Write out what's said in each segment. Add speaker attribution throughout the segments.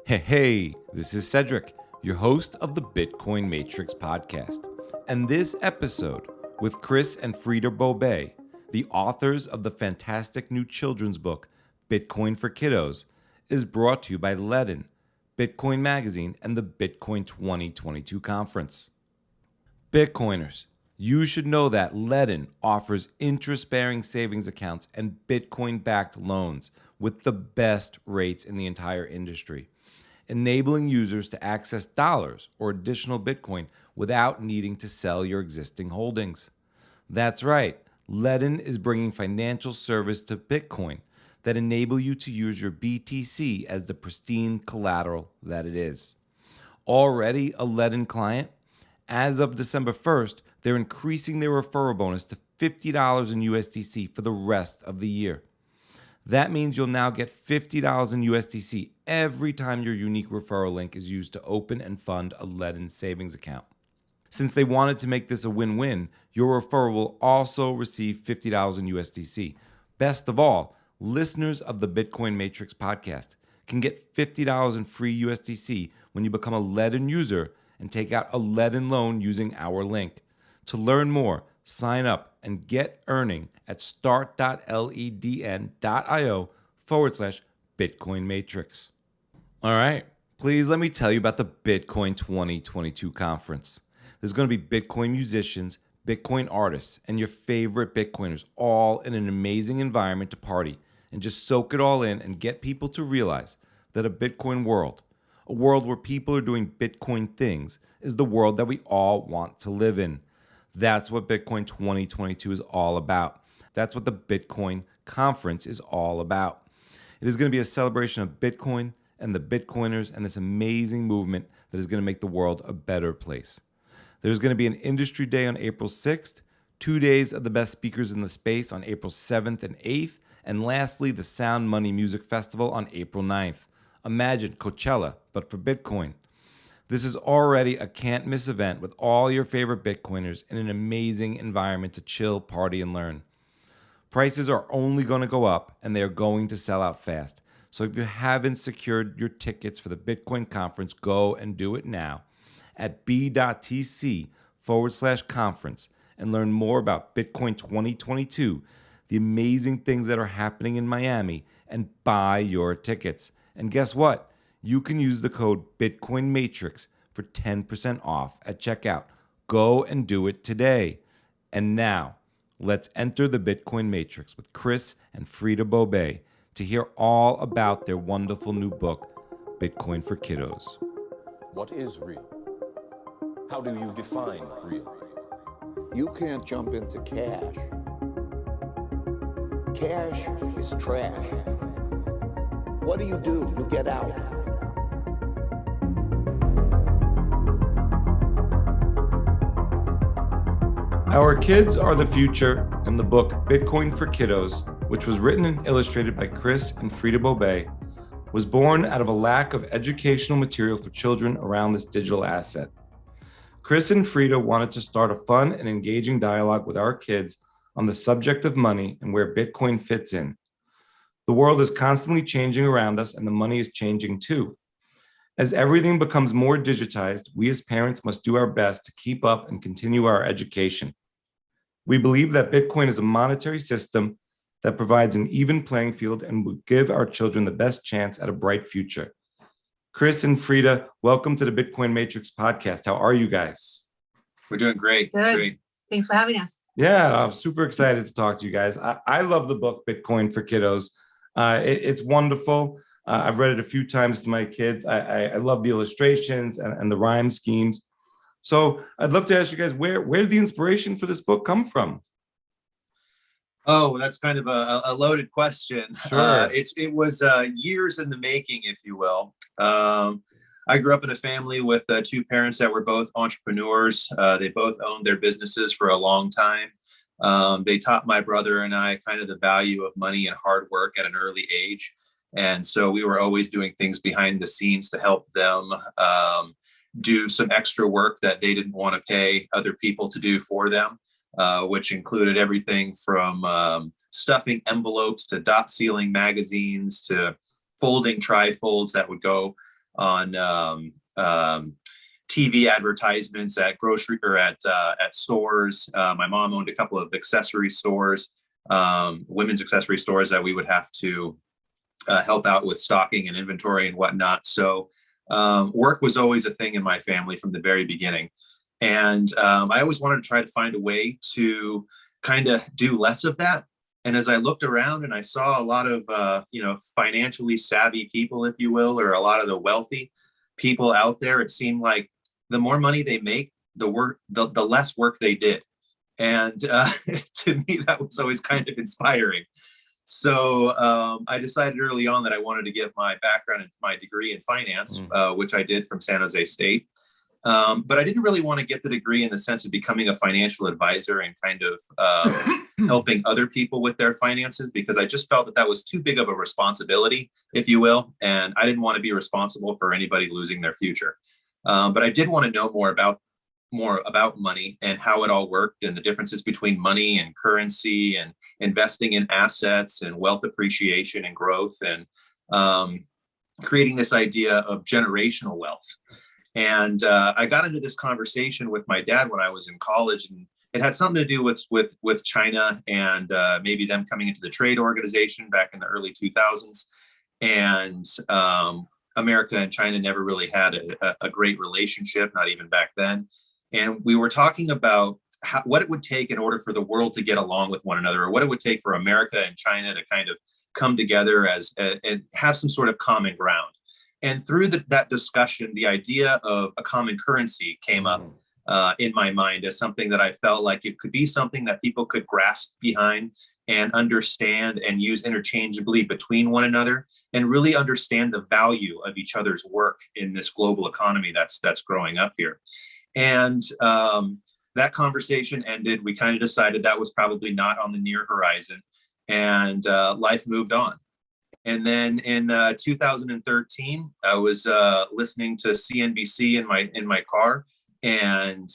Speaker 1: Hey, this is Cedric, your host of the Bitcoin Matrix podcast. And this episode with Chris and Frieda Bobay, the authors of the fantastic new children's book, Bitcoin for Kiddos, is brought to you by Ledin, Bitcoin Magazine, and the Bitcoin 2022 conference. Bitcoiners, you should know that Ledin offers interest-bearing savings accounts and Bitcoin-backed loans with the best rates in the entire industry, enabling users to access dollars or additional Bitcoin without needing to sell your existing holdings. That's right, Ledin is bringing financial service to Bitcoin that enable you to use your BTC as the pristine collateral that it is. Already a Ledin client? As of December 1st, they're increasing their referral bonus to $50 in USDC for the rest of the year. That means you'll now get $50 in USDC every time your unique referral link is used to open and fund a Ledin savings account. Since they wanted to make this a win-win, your referral will also receive $50 in USDC. Best of all, listeners of the Bitcoin Matrix podcast can get $50 in free USDC when you become a Ledin user and take out a Ledin loan using our link. To learn more, sign up and get earning at start.ledn.io/Bitcoin Matrix. All right, please let me tell you about the Bitcoin 2022 conference. There's going to be Bitcoin musicians, Bitcoin artists, and your favorite Bitcoiners all in an amazing environment to party and just soak it all in and get people to realize that a Bitcoin world, a world where people are doing Bitcoin things, is the world that we all want to live in. That's what Bitcoin 2022 is all about. That's what the Bitcoin conference is all about. It is going to be a celebration of Bitcoin and the Bitcoiners and this amazing movement that is going to make the world a better place. There's going to be an industry day on April 6th, 2 days of the best speakers in the space on April 7th and 8th, and lastly, the Sound Money Music Festival on April 9th. Imagine Coachella, but for Bitcoin. This is already a can't-miss event with all your favorite Bitcoiners in an amazing environment to chill, party, and learn. Prices are only going to go up, and they are going to sell out fast. So if you haven't secured your tickets for the Bitcoin conference, go and do it now at b.tc/conference and learn more about Bitcoin 2022, the amazing things that are happening in Miami, and buy your tickets. And guess what? You can use the code Bitcoin Matrix for 10% off at checkout. Go and do it today. And now, let's enter the Bitcoin Matrix with Chris and Frieda Bobay to hear all about their wonderful new book, Bitcoin for Kiddos.
Speaker 2: What is real? How do you define real?
Speaker 3: You can't jump into cash. Cash is trash. What do? You get out.
Speaker 1: Our kids are the future, and the book Bitcoin for Kiddos, which was written and illustrated by Chris and Frieda Bobay, was born out of a lack of educational material for children around this digital asset. Chris and Frieda wanted to start a fun and engaging dialogue with our kids on the subject of money and where Bitcoin fits in. The world is constantly changing around us, and the money is changing too. As everything becomes more digitized, we as parents must do our best to keep up and continue our education. We believe that Bitcoin is a monetary system that provides an even playing field and will give our children the best chance at a bright future. Chris and Frieda, welcome to the Bitcoin Matrix podcast. How are you guys?
Speaker 4: We're doing great.
Speaker 5: Good.
Speaker 4: Great.
Speaker 5: Thanks for having us.
Speaker 1: Yeah, I'm super excited to talk to you guys. I love the book Bitcoin for Kiddos. It's wonderful. I've read it a few times to my kids. I love the illustrations and the rhyme schemes. So I'd love to ask you guys, where did the inspiration for this book come from?
Speaker 4: Oh, that's kind of a loaded question.
Speaker 1: Sure.
Speaker 4: It was years in the making, if you will. I grew up in a family with two parents that were both entrepreneurs. They both owned their businesses for a long time. They taught my brother and I kind of the value of money and hard work at an early age. And so we were always doing things behind the scenes to help them do some extra work that they didn't want to pay other people to do for them. Which included everything from stuffing envelopes to dot sealing magazines to folding trifolds that would go on TV advertisements at grocery or at stores. My mom owned a couple of accessory stores, women's accessory stores that we would have to help out with stocking and inventory and whatnot. So work was always a thing in my family from the very beginning. And I always wanted to try to find a way to kind of do less of that. And as I looked around and I saw a lot of, financially savvy people, if you will, or a lot of the wealthy people out there, it seemed like the more money they make, the less work they did. And to me, that was always kind of inspiring. So I decided early on that I wanted to get my background and my degree in finance, which I did from San Jose State. But I didn't really want to get the degree in the sense of becoming a financial advisor and kind of helping other people with their finances, because I just felt that was too big of a responsibility, if you will. And I didn't want to be responsible for anybody losing their future. But I did want to know more about money and how it all worked and the differences between money and currency and investing in assets and wealth appreciation and growth and creating this idea of generational wealth. And I got into this conversation with my dad when I was in college, and it had something to do with China and maybe them coming into the trade organization back in the early 2000s. And America and China never really had a great relationship, not even back then. And we were talking about what it would take in order for the world to get along with one another, or what it would take for America and China to kind of come together and have some sort of common ground. And through that discussion, the idea of a common currency came up in my mind as something that I felt like it could be something that people could grasp behind and understand and use interchangeably between one another, and really understand the value of each other's work in this global economy that's growing up here. And that conversation ended. We kind of decided that was probably not on the near horizon, and life moved on. And then in 2013, I was listening to CNBC in my car, and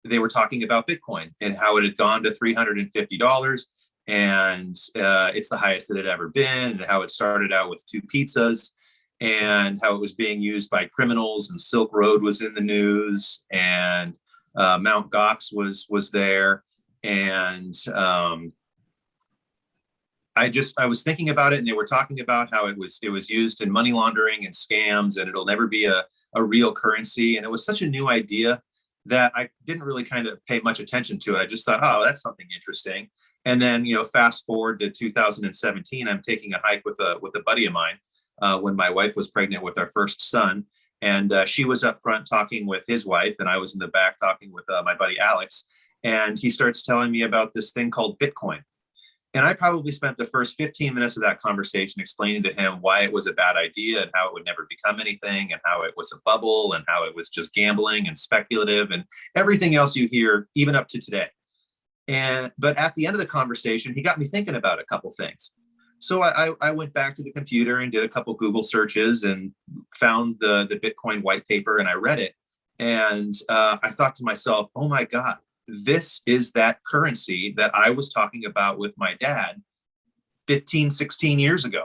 Speaker 4: they were talking about Bitcoin and how it had gone to $350, and it's the highest it had ever been, and how it started out with 2 pizzas, and how it was being used by criminals, and Silk Road was in the news, and Mount Gox was there, and I was thinking about it, and they were talking about how it was used in money laundering and scams, and it'll never be a real currency. And it was such a new idea that I didn't really kind of pay much attention to it. I just thought, oh, that's something interesting. And then, fast forward to 2017, I'm taking a hike with a buddy of mine when my wife was pregnant with our first son. And she was up front talking with his wife, and I was in the back talking with my buddy Alex. And he starts telling me about this thing called Bitcoin. And I probably spent the first 15 minutes of that conversation explaining to him why it was a bad idea and how it would never become anything, and how it was a bubble, and how it was just gambling and speculative and everything else you hear even up to today. But at the end of the conversation, he got me thinking about a couple things. So I went back to the computer and did a couple Google searches and found the Bitcoin white paper, and I read it. And I thought to myself, oh my God, this is that currency that I was talking about with my dad 15, 16 years ago.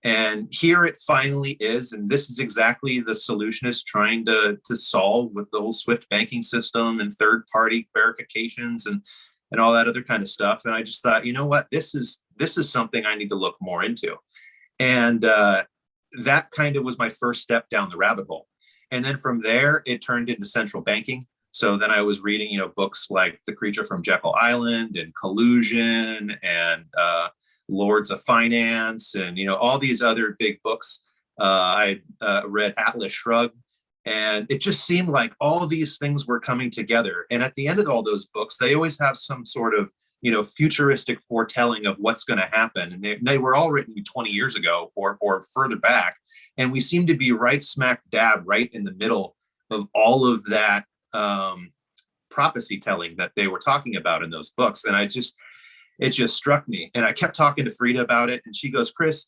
Speaker 4: And here it finally is. And this is exactly the solution is trying to solve with the whole SWIFT banking system and third-party verifications and all that other kind of stuff. And I just thought, you know what, this is something I need to look more into. And that kind of was my first step down the rabbit hole. And then from there, it turned into central banking. So then I was reading, books like The Creature from Jekyll Island and Collusion and Lords of Finance and, all these other big books. I read Atlas Shrugged, and it just seemed like all these things were coming together. And at the end of all those books, they always have some sort of, futuristic foretelling of what's going to happen. And they were all written 20 years ago or further back. And we seem to be right smack dab right in the middle of all of that prophecy telling that they were talking about in those books. And it just struck me. And I kept talking to Frieda about it. And she goes, Chris,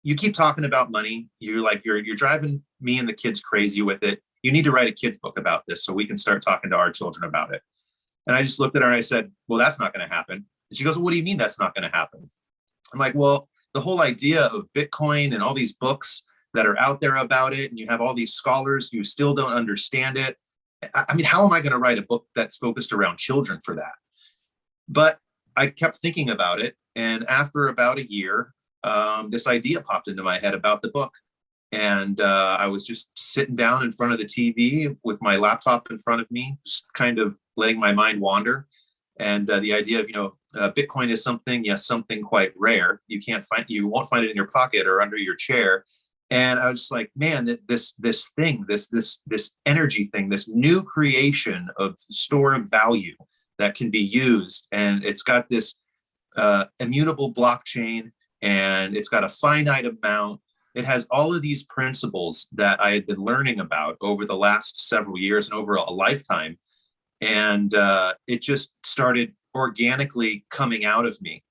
Speaker 4: you keep talking about money. You're driving me and the kids crazy with it. You need to write a kid's book about this so we can start talking to our children about it. And I just looked at her and I said, well, that's not going to happen. And she goes, well, what do you mean that's not going to happen? I'm like, well, the whole idea of Bitcoin and all these books that are out there about it, and you have all these scholars who still don't understand it. I mean, how am I going to write a book that's focused around children for that? But I kept thinking about it. And after about a year, this idea popped into my head about the book. And I was just sitting down in front of the TV with my laptop in front of me, just kind of letting my mind wander. And the idea of, Bitcoin is something, yes, something quite rare. You won't find it in your pocket or under your chair. And I was just like, man, this energy thing, this new creation of store of value that can be used. And it's got this immutable blockchain, and it's got a finite amount. It has all of these principles that I had been learning about over the last several years and over a lifetime. And it just started organically coming out of me.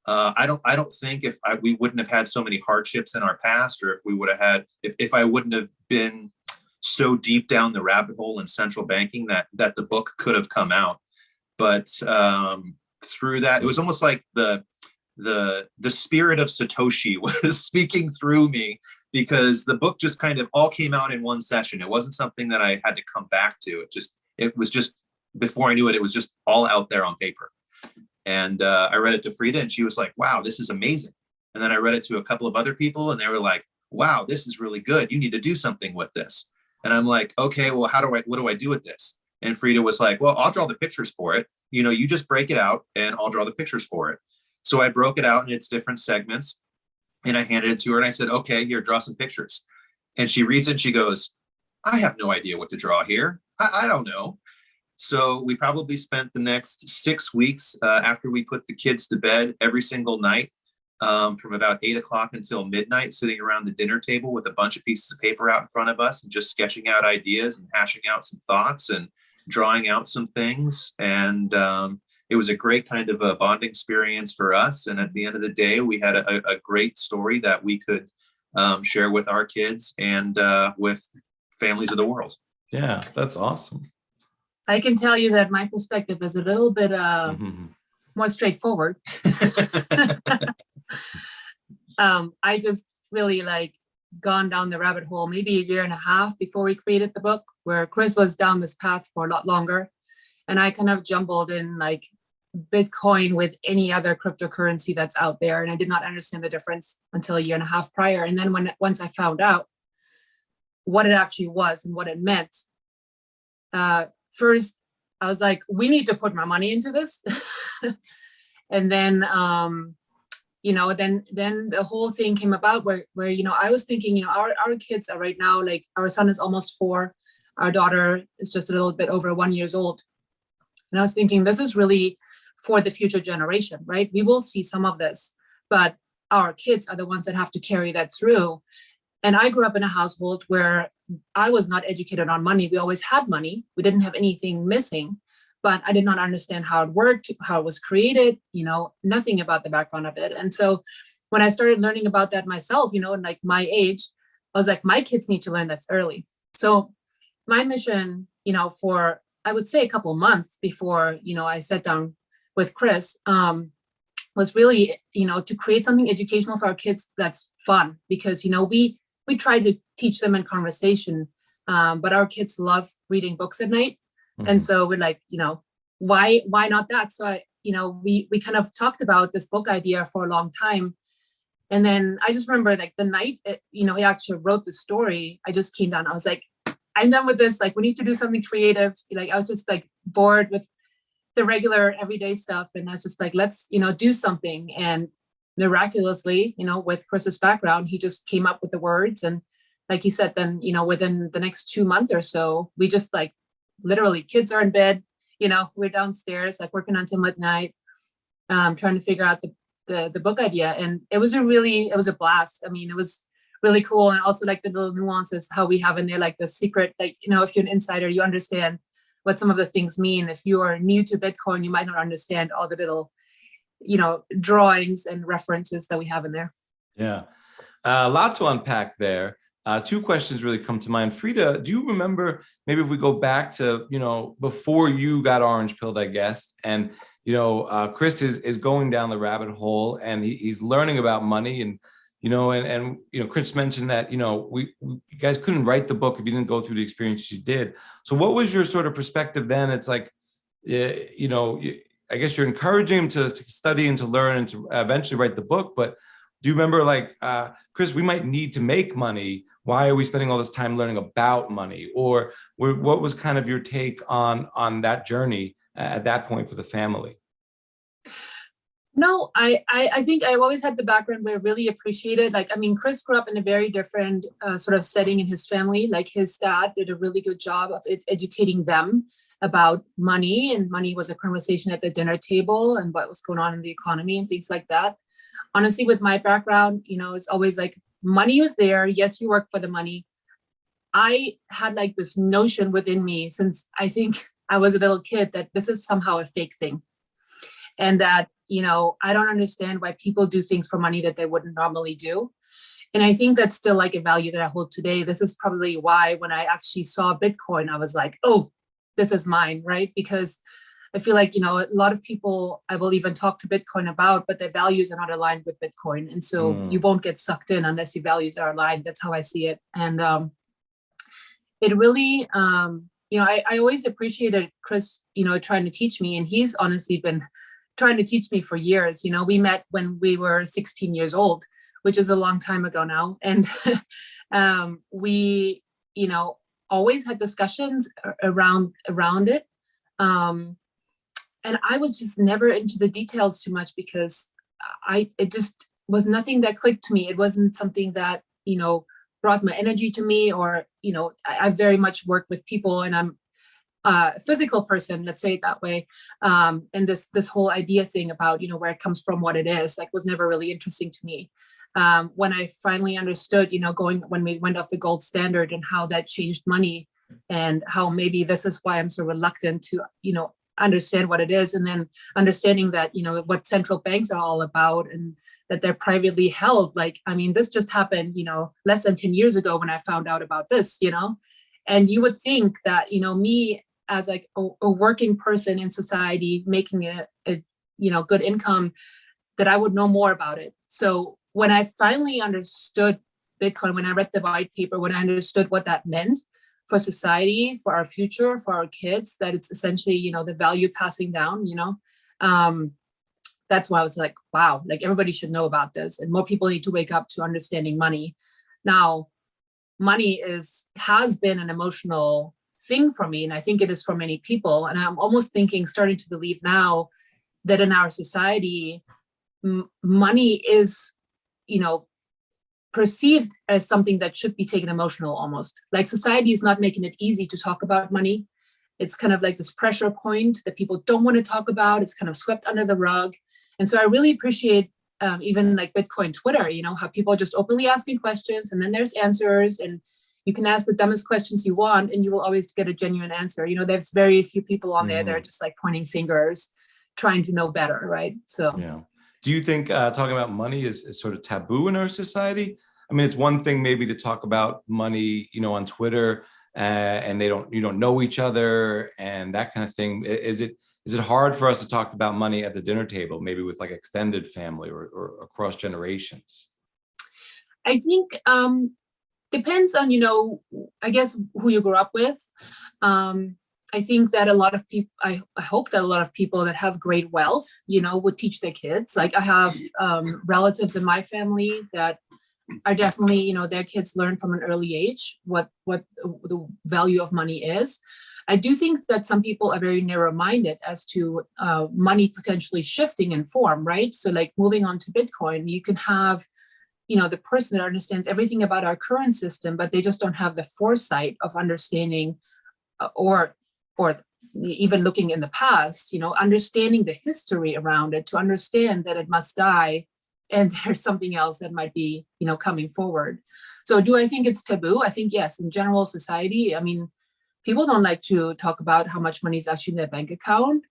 Speaker 4: I don't think we wouldn't have had so many hardships in our past, or if we would have had, if I wouldn't have been so deep down the rabbit hole in central banking, that the book could have come out. But through that, it was almost like the spirit of Satoshi was speaking through me, because the book just kind of all came out in one session. It wasn't something that I had to come back to. It was just, before I knew it, it was just all out there on paper. And I read it to Frieda, and she was like, wow, this is amazing. And then I read it to a couple of other people, and they were like, wow, this is really good. You need to do something with this. And I'm like, okay, well, what do I do with this? And Frieda was like, well, I'll draw the pictures for it. You just break it out and I'll draw the pictures for it. So I broke it out in its different segments, and I handed it to her, and I said, okay, here, draw some pictures. And she reads it and she goes, I have no idea what to draw here. I don't know. So we probably spent the next 6 weeks after we put the kids to bed every single night, from about 8 o'clock until midnight, sitting around the dinner table with a bunch of pieces of paper out in front of us and just sketching out ideas and hashing out some thoughts and drawing out some things. And it was a great kind of a bonding experience for us. And at the end of the day, we had a great story that we could share with our kids and with families of the world.
Speaker 1: Yeah, that's awesome.
Speaker 5: I can tell you that my perspective is a little bit more straightforward. I just really gone down the rabbit hole maybe a year and a half before we created the book, where Chris was down this path for a lot longer. And I kind of jumbled in Bitcoin with any other cryptocurrency that's out there. And I did not understand the difference until a year and a half prior. And then once I found out what it actually was and what it meant, first I was like, we need to put more money into this. And then, then the whole thing came about where I was thinking, our kids are right now, our son is almost 4. Our daughter is just a little bit over 1 year old. And I was thinking, this is really for the future generation, right? We will see some of this, but our kids are the ones that have to carry that through. And I grew up in a household where I was not educated on money. We always had money. We didn't have anything missing, but I did not understand how it worked, how it was created, nothing about the background of it. And so when I started learning about that myself, in my age, I was like, my kids need to learn this early. So my mission, for, I would say a couple of months before, I sat down with Chris, was really, to create something educational for our kids that's fun, because, we try to teach them in conversation, but our kids love reading books at night. Mm-hmm. And so we're like, why not that? So we kind of talked about this book idea for a long time. And then I just remember the night, he actually wrote the story, I just came down, I was like, I'm done with this. We need to do something creative. I was just bored with the regular everyday stuff. And I was just like, let's, do something. And miraculously, with Chris's background, he just came up with the words. And like you said, then, within the next 2 months or so, we just literally kids are in bed, we're downstairs, working until midnight, trying to figure out the book idea. And it was a blast. I mean, it was really cool. And also the little nuances, how we have in there, the secret, if you're an insider, you understand what some of the things mean. If you are new to Bitcoin, you might not understand all the little, drawings and references that we have in there.
Speaker 1: Yeah. A lot to unpack there. 2 questions really come to mind. Frieda, do you remember, maybe if we go back to, before you got orange pilled, I guess, and, Chris is going down the rabbit hole, and he's learning about money, and, and Chris mentioned that, you guys couldn't write the book if you didn't go through the experience you did. So what was your sort of perspective then? It's like, I guess you're encouraging him to study and to learn and to eventually write the book. But do you remember, like, Chris, we might need to make money. Why are we spending all this time learning about money? Or what was kind of your take on that journey at that point for the family?
Speaker 5: No, I think I've always had the background where I really appreciated, like, I mean, Chris grew up in a very different sort of setting in his family. Like his dad did a really good job of educating them about money, and money was a conversation at the dinner table and what was going on in the economy and things like that. Honestly, with my background, it's always like money was there. Yes, you work for the money. I had like this notion within me since I think I was a little kid that this is somehow a fake thing. And that, I don't understand why people do things for money that they wouldn't normally do. And I think that's still like a value that I hold today. This is probably why when I actually saw Bitcoin, I was like, oh, this is mine, right? Because I feel like, a lot of people I will even talk to Bitcoin about, but their values are not aligned with Bitcoin. And so you won't get sucked in unless your values are aligned. That's how I see it. And it really, I always appreciated Chris, trying to teach me. And he's honestly been trying to teach me for years. We met when we were 16 years old, which is a long time ago now. And we, always had discussions around it. And I was just never into the details too much because it just was nothing that clicked to me. It wasn't something that, brought my energy to me, or, I very much work with people, and I'm a physical person, let's say it that way. And this whole idea thing about, where it comes from, what it is, like, was never really interesting to me. When I finally understood, when we went off the gold standard and how that changed money, and how maybe this is why I'm so reluctant to, understand what it is. And then understanding that, what central banks are all about, and that they're privately held. Like, I mean, this just happened, less than 10 years ago when I found out about this, and you would think that, me as like a working person in society, making a good income, that I would know more about it. So when I finally understood Bitcoin, when I read the white paper, when I understood what that meant for society, for our future, for our kids, that it's essentially, the value passing down, that's why I was like, wow, like everybody should know about this, and more people need to wake up to understanding money. Now, money has been an emotional thing for me, and I think it is for many people. And I'm almost starting to believe now that in our society, money is, perceived as something that should be taken emotional almost. Like society is not making it easy to talk about money. It's kind of like this pressure point that people don't want to talk about. It's kind of swept under the rug. And so I really appreciate even like Bitcoin Twitter, how people are just openly asking questions, and then there's answers, and you can ask the dumbest questions you want and you will always get a genuine answer. There's very few people on there that are just like pointing fingers, trying to know better, right? So
Speaker 1: yeah. Do you think talking about money is sort of taboo in our society? I mean, it's one thing maybe to talk about money, on Twitter, and you don't know each other and that kind of thing. Is it hard for us to talk about money at the dinner table, maybe with like extended family or across generations?
Speaker 5: I think depends on, I guess who you grew up with. I think that a lot of people, I hope that a lot of people that have great wealth, would teach their kids. Like I have relatives in my family that are definitely, their kids learn from an early age what the value of money is. I do think that some people are very narrow-minded as to money potentially shifting in form, right? So like moving on to Bitcoin, you can have, the person that understands everything about our current system, but they just don't have the foresight of understanding or even looking in the past, understanding the history around it to understand that it must die and there's something else that might be, coming forward. So do I think it's taboo? I think yes, in general society. I mean, people don't like to talk about how much money is actually in their bank account.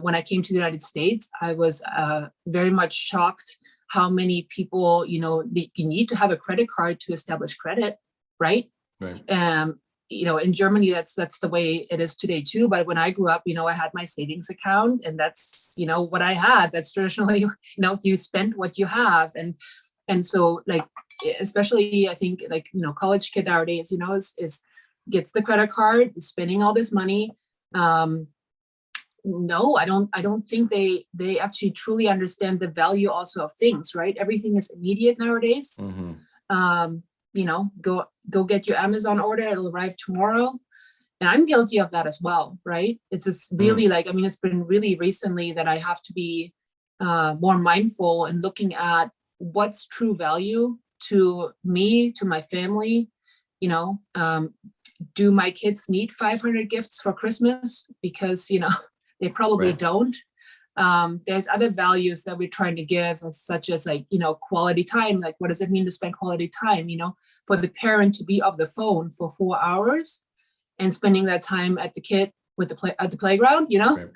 Speaker 5: When I came to the United States, I was very much shocked how many people, you need to have a credit card to establish credit, right?
Speaker 1: Right.
Speaker 5: In Germany, that's the way it is today too. But when I grew up, I had my savings account, and that's, what I had. That's traditionally, you spend what you have. And And so like, especially I think like, college kid nowadays, is gets the credit card, is spending all this money. No, I don't think they actually truly understand the value also of things, right? Everything is immediate nowadays. Go get your Amazon order, it'll arrive tomorrow. And I'm guilty of that as well, right? It's just really it's been really recently that I have to be more mindful and looking at what's true value to me, to my family. Do my kids need 500 gifts for Christmas? Because, they probably don't. There's other values that we're trying to give, such as like, quality time. Like, what does it mean to spend quality time? For the parent to be off the phone for 4 hours and spending that time at the playground,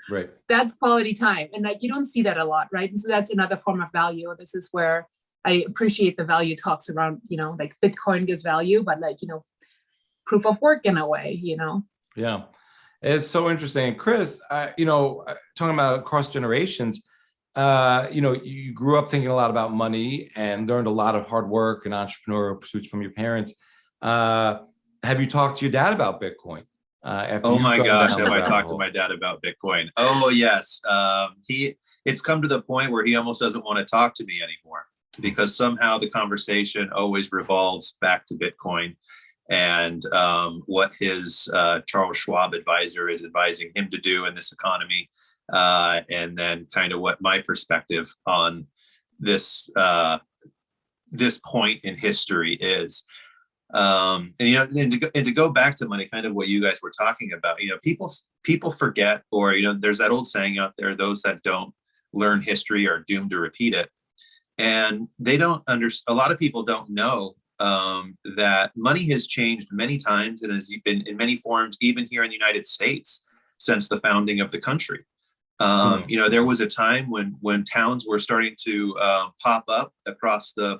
Speaker 1: Right.
Speaker 5: That's quality time. And like, you don't see that a lot, right? And so that's another form of value. This is where I appreciate the value talks around, like Bitcoin gives value, but like, proof of work in a way,
Speaker 1: Yeah. It's so interesting. Chris, talking about across generations, you grew up thinking a lot about money and learned a lot of hard work and entrepreneurial pursuits from your parents. Have you talked to your dad about Bitcoin?
Speaker 4: Oh my gosh, have I talked to my dad about Bitcoin? Oh yes. It's come to the point where he almost doesn't want to talk to me anymore, because somehow the conversation always revolves back to Bitcoin and what his Charles Schwab advisor is advising him to do in this economy, and then kind of what my perspective on this point in history is. And to go back to money, kind of what you guys were talking about, people forget, or there's that old saying out there: those that don't learn history are doomed to repeat it. And they don't understand. A lot of people don't know that money has changed many times and has been in many forms, even here in the United States, since the founding of the country. There was a time when towns were starting to pop up across the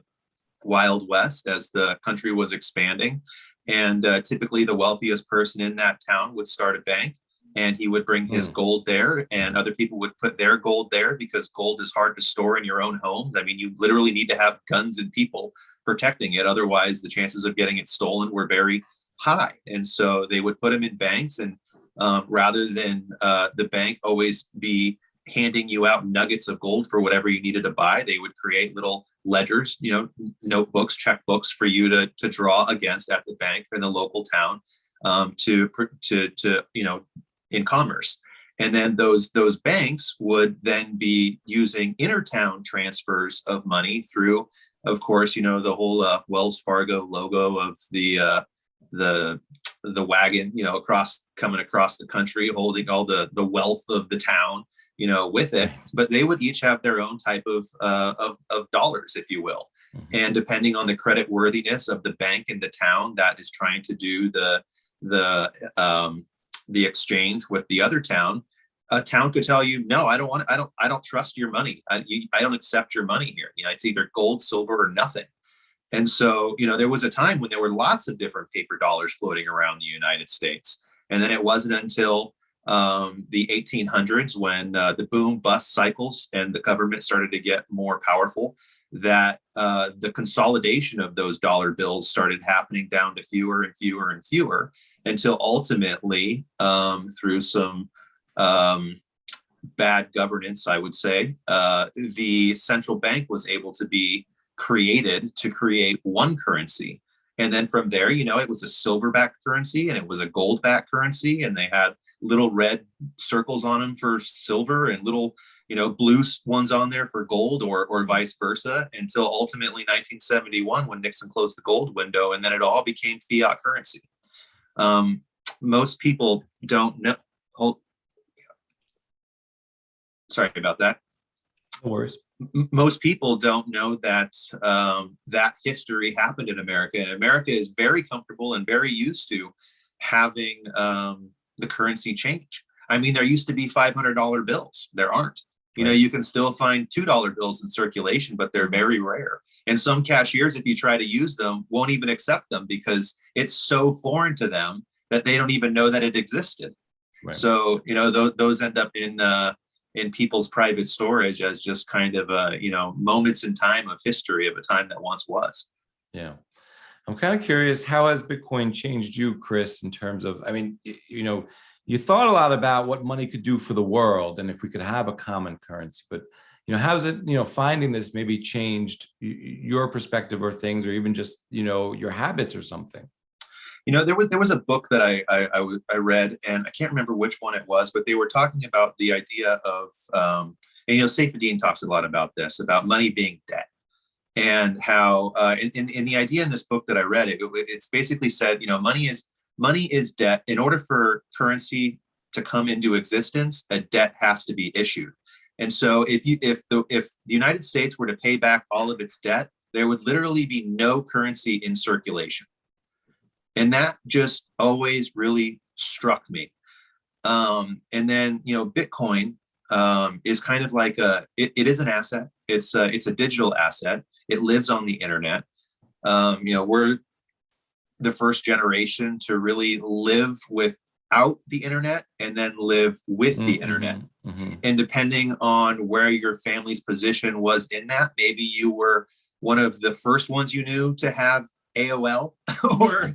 Speaker 4: Wild West as the country was expanding. And typically the wealthiest person in that town would start a bank, and he would bring his gold there, and other people would put their gold there, because gold is hard to store in your own home. I mean, you literally need to have guns and people protecting it. Otherwise, the chances of getting it stolen were very high. And so they would put them in banks, and rather than the bank always be handing you out nuggets of gold for whatever you needed to buy, they would create little ledgers, notebooks, checkbooks for you to draw against at the bank in the local town, in commerce. And then those banks would then be using intertown transfers of money through, of course, the whole Wells Fargo logo of the wagon, coming across the country, holding all the wealth of the town, with it. But they would each have their own type of dollars, if you will. And depending on the credit worthiness of the bank in the town that is trying to do the exchange with the other town, a town could tell you, no, I don't trust your money. I don't accept your money here. It's either gold, silver, or nothing. And so, there was a time when there were lots of different paper dollars floating around the United States. And then it wasn't until the 1800s, when the boom bust cycles and the government started to get more powerful, that the consolidation of those dollar bills started happening down to fewer and fewer and fewer, until ultimately, through some bad governance, I would say, the central bank was able to be created to create one currency. And then from there, it was a silver-backed currency and it was a gold-backed currency, and they had little red circles on them for silver and little blue ones on there for gold, or vice versa, until ultimately 1971, when Nixon closed the gold window, and then it all became fiat currency. Most people don't know. Sorry about that.
Speaker 1: No worries.
Speaker 4: Most people don't know that that history happened in America. And America is very comfortable and very used to having the currency change. I mean, there used to be $500 bills. There aren't. You can still find $2 bills in circulation, but they're very rare. And some cashiers, if you try to use them, won't even accept them, because it's so foreign to them that they don't even know that it existed. Right. So, those end up in in people's private storage as just kind of moments in time of history of a time that once was.
Speaker 1: Yeah. I'm kind of curious, how has Bitcoin changed you, Chris, in terms of, I mean, you thought a lot about what money could do for the world and if we could have a common currency, but, how's it, finding this maybe changed your perspective or things, or even just, your habits or something?
Speaker 4: There was a book that I read, and I can't remember which one it was, but they were talking about the idea of, and Saifedean talks a lot about this, about money being debt. And how in the idea in this book that I read, it's basically said, money is debt. In order for currency to come into existence, a debt has to be issued. And so if the United States were to pay back all of its debt, there would literally be no currency in circulation. And that just always really struck me. And then Bitcoin is kind of like it is an asset. It's a digital asset. It lives on the internet. We're the first generation to really live without the internet and then live with the internet. Mm-hmm. And depending on where your family's position was in that, maybe you were one of the first ones you knew to have AOL, or,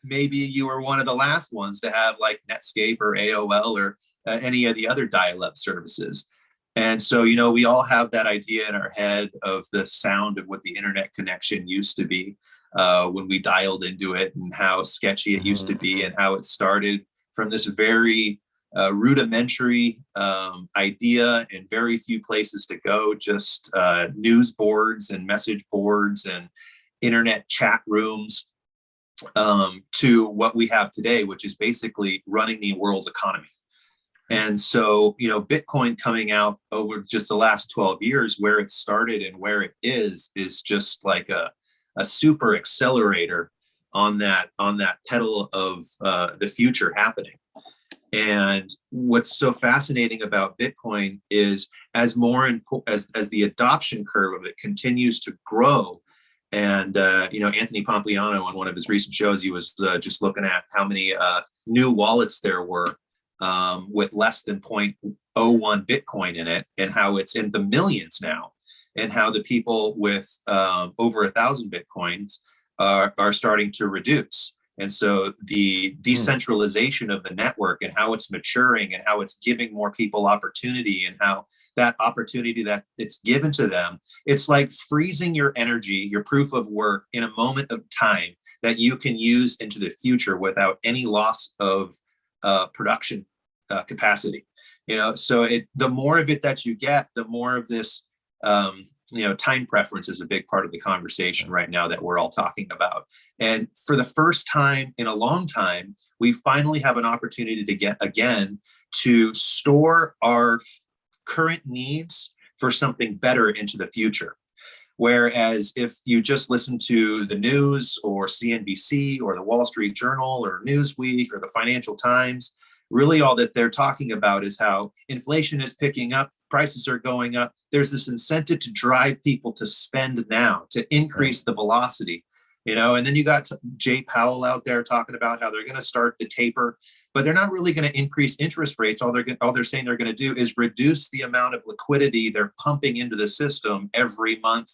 Speaker 4: maybe you were one of the last ones to have like Netscape or AOL or any of the other dial-up services. And so, we all have that idea in our head of the sound of what the internet connection used to be when we dialed into it, and how sketchy it used to be, and how it started from this very rudimentary idea and very few places to go, just news boards and message boards and internet chat rooms, to what we have today, which is basically running the world's economy. And so, Bitcoin coming out over just the last 12 years, where it started and where it is just like a super accelerator on that pedal of the future happening. And what's so fascinating about Bitcoin is as the adoption curve of it continues to grow. And, Anthony Pompliano, on one of his recent shows, he was just looking at how many new wallets there were with less than 0.01 Bitcoin in it, and how it's in the millions now, and how the people with over 1,000 Bitcoins are starting to reduce. And so the decentralization of the network, and how it's maturing, and how it's giving more people opportunity, and how that opportunity that it's given to them, it's like freezing your energy, your proof of work, in a moment of time that you can use into the future without any loss of production capacity. So the more of it that you get, the more of this, time preference is a big part of the conversation right now that we're all talking about. And for the first time in a long time, we finally have an opportunity to get, again, to store our current needs for something better into the future. Whereas if you just listen to the news or CNBC or the Wall Street Journal or Newsweek or the Financial Times, really all that they're talking about is how inflation is picking up, prices are going up. There's this incentive to drive people to spend now, to increase the velocity, and then you got Jay Powell out there talking about how they're going to start the taper, but they're not really going to increase interest rates. All they're saying they're going to do is reduce the amount of liquidity they're pumping into the system every month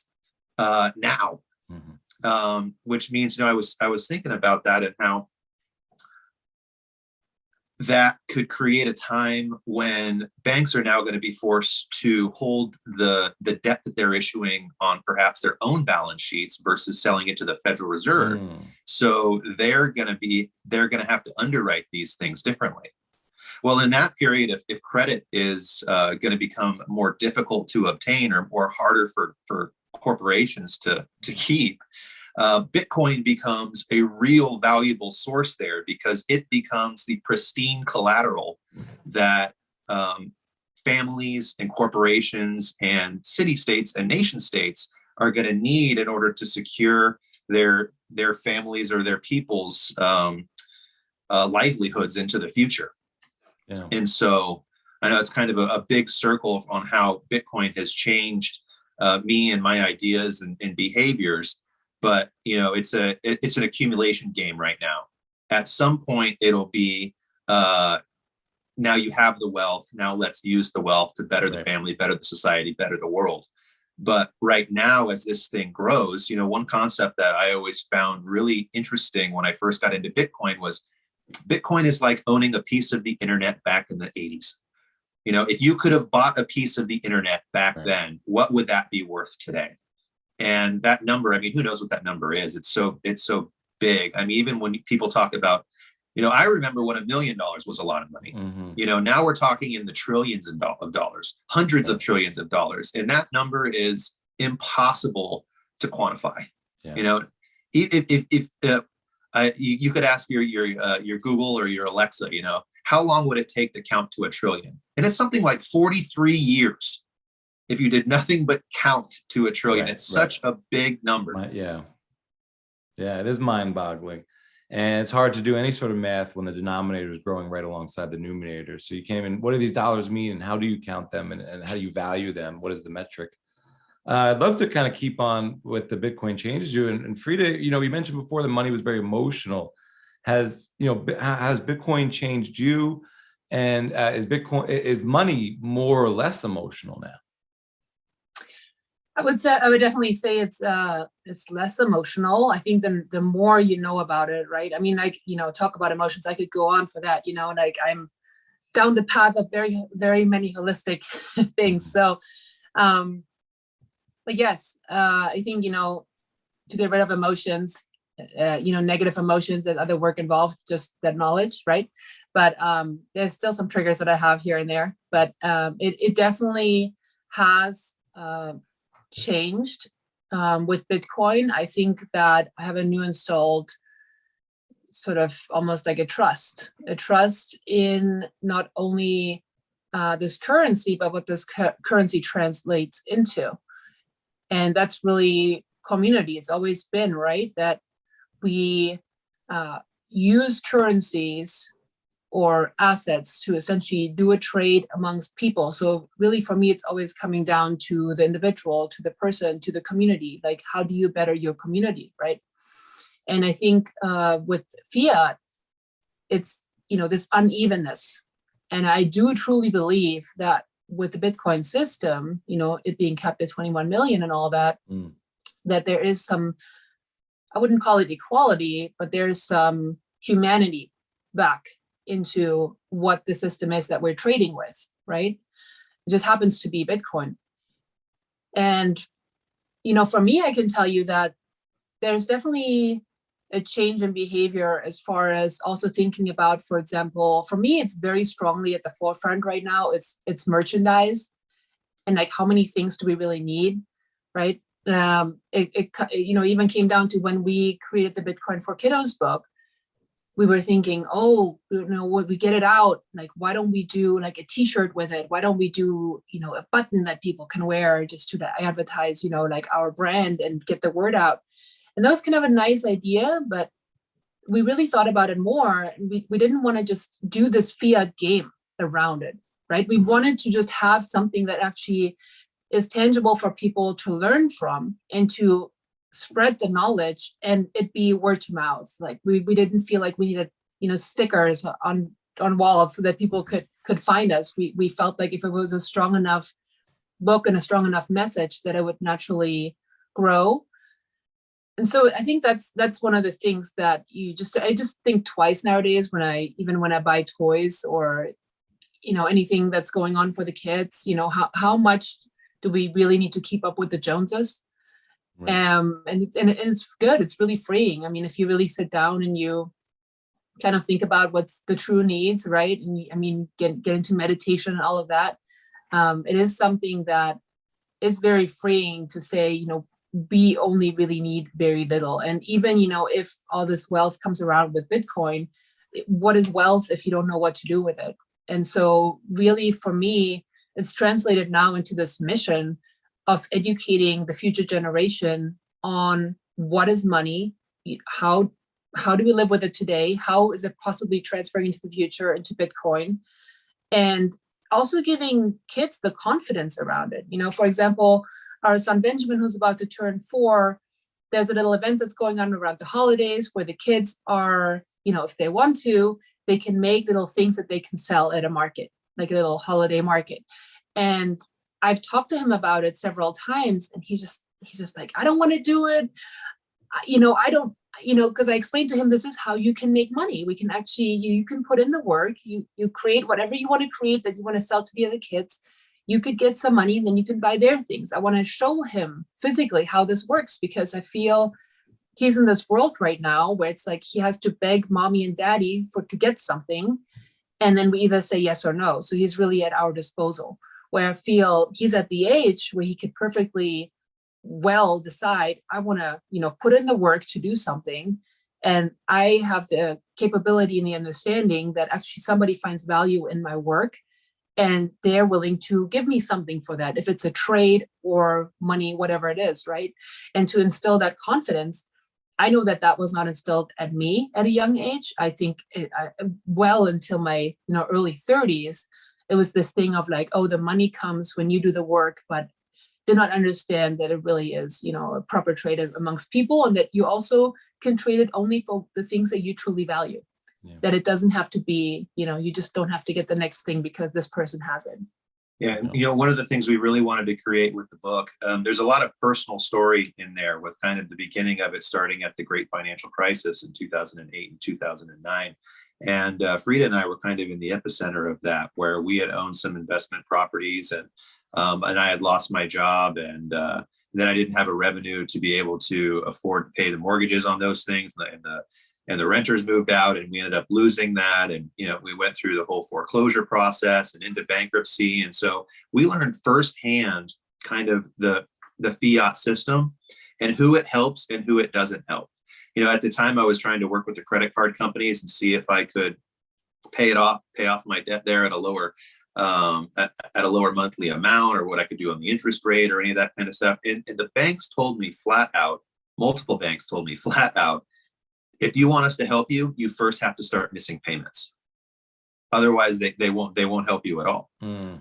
Speaker 4: now. Which means, I was thinking about that, and how that could create a time when banks are now going to be forced to hold the debt that they're issuing on perhaps their own balance sheets versus selling it to the Federal Reserve. So they're going to have to underwrite these things differently. Well, in that period, if credit is going to become more difficult to obtain, or harder for corporations to keep, Bitcoin becomes a real valuable source there, because it becomes the pristine collateral that families and corporations and city-states and nation-states are going to need in order to secure their families or their people's livelihoods into the future. Yeah. And so I know it's kind of a big circle on how Bitcoin has changed me and my ideas and behaviors. But it's an accumulation game right now. At some point, it'll be now you have the wealth. Now let's use the wealth to better the
Speaker 1: Right.
Speaker 4: family, better the society, better the world. But right now, as this thing grows, one concept that I always found really interesting when I first got into Bitcoin was Bitcoin is like owning a piece of the internet back in the 80s. If you could have bought a piece of the internet back
Speaker 1: Right.
Speaker 4: then, what would that be worth today? And that number, I mean, who knows what that number is? It's so big. I mean, even when people talk about, I remember when $1 million was a lot of money.
Speaker 1: Mhm.
Speaker 4: Now we're talking in the trillions of dollars, hundreds of
Speaker 1: Right.
Speaker 4: trillions of dollars. And that number is impossible to quantify.
Speaker 1: Yeah.
Speaker 4: If you could ask your Google or your Alexa, how long would it take to count to 1 trillion? And it's something like 43 years. If you did nothing but count to 1 trillion,
Speaker 1: Right,
Speaker 4: it's such a big number.
Speaker 1: Yeah. Yeah, it is mind-boggling. And it's hard to do any sort of math when the denominator is growing right alongside the numerator. So you can't even, what do these dollars mean and how do you count them and how do you value them? What is the metric? I'd love to kind of keep on with the Bitcoin changes you. And Frieda, you mentioned before the money was very emotional. Has Bitcoin changed you? And is money more or less emotional now?
Speaker 5: I would definitely say it's less emotional. I think the more you know about it, right? I mean, talk about emotions. I could go on for that, like I'm down the path of very, very many holistic things. So, but yes, I think, to get rid of emotions, negative emotions and other work involved, just that knowledge, right? But there's still some triggers that I have here and there, but it definitely has changed with Bitcoin. I think that I have a new installed sort of almost like a trust in not only this currency, but what this currency translates into. And that's really community. It's always been, right, that we use currencies or assets to essentially do a trade amongst people. So really for me, it's always coming down to the individual, to the person, to the community. Like, how do you better your community, right? And I think with fiat, it's, this unevenness. And I do truly believe that with the Bitcoin system, it being capped at 21 million and all that, that there is some, I wouldn't call it equality, but there's some humanity back into what the system is that we're trading with, right? It just happens to be Bitcoin. And, for me, I can tell you that there's definitely a change in behavior as far as also thinking about, for example, for me, it's very strongly at the forefront right now. It's merchandise and like, how many things do we really need, right? It even came down to when we created the Bitcoin for Kiddos book, we were thinking, when we get it out, like, why don't we do like a t-shirt with it? Why don't we do, a button that people can wear just to advertise, like our brand and get the word out? And that was kind of a nice idea, but we really thought about it more. And we didn't want to just do this fiat game around it, right? We wanted to just have something that actually is tangible for people to learn from and to spread the knowledge and it be word to mouth. Like we didn't feel like we needed, stickers on walls so that people could find us. We felt like if it was a strong enough book and a strong enough message that it would naturally grow. And so I think that's one of the things that I just think twice nowadays when I buy toys or, anything that's going on for the kids, how much do we really need to keep up with the Joneses?
Speaker 1: Right.
Speaker 5: And it's good. It's really freeing. I mean, if you really sit down and you kind of think about what's the true needs, right? And get into meditation and all of that. It is something that is very freeing to say, we only really need very little. And even, if all this wealth comes around with Bitcoin, what is wealth if you don't know what to do with it? And so really for me, it's translated now into this mission of educating the future generation on what is money, how do we live with it today? How is it possibly transferring into the future, into Bitcoin? And also giving kids the confidence around it. For example, our son Benjamin, who's about to turn 4, there's a little event that's going on around the holidays where the kids are, if they want to, they can make little things that they can sell at a market, like a little holiday market. And I've talked to him about it several times, and he's just like, I don't want to do it. I don't, because I explained to him, this is how you can make money. We can actually, you can put in the work, you create whatever you want to create that you want to sell to the other kids. You could get some money and then you can buy their things. I want to show him physically how this works, because I feel he's in this world right now where it's like he has to beg mommy and daddy to get something. And then we either say yes or no. So he's really at our disposal, where I feel he's at the age where he could perfectly well decide, I want to, put in the work to do something. And I have the capability and the understanding that actually somebody finds value in my work and they're willing to give me something for that, if it's a trade or money, whatever it is, right? And to instill that confidence. I know that was not instilled at me at a young age. I think well until my early 30s, it was this thing of like, oh, the money comes when you do the work, but did not understand that it really is, a proper trade amongst people, and that you also can trade it only for the things that you truly value. Yeah. That it doesn't have to be, you just don't have to get the next thing because this person has it.
Speaker 4: Yeah, one of the things we really wanted to create with the book, there's a lot of personal story in there, with kind of the beginning of it starting at the great financial crisis in 2008 and 2009. And Frieda and I were kind of in the epicenter of that, where we had owned some investment properties, and I had lost my job, and then I didn't have a revenue to be able to afford to pay the mortgages on those things, and the renters moved out, and we ended up losing that. And, we went through the whole foreclosure process and into bankruptcy. And so we learned firsthand kind of the fiat system and who it helps and who it doesn't help. At the time I was trying to work with the credit card companies and see if I could pay off my debt there at a lower monthly amount, or what I could do on the interest rate or any of that kind of stuff. And the banks told me flat out, multiple banks told me flat out, if you want us to help you, you first have to start missing payments. Otherwise, they won't help you at all. Mm.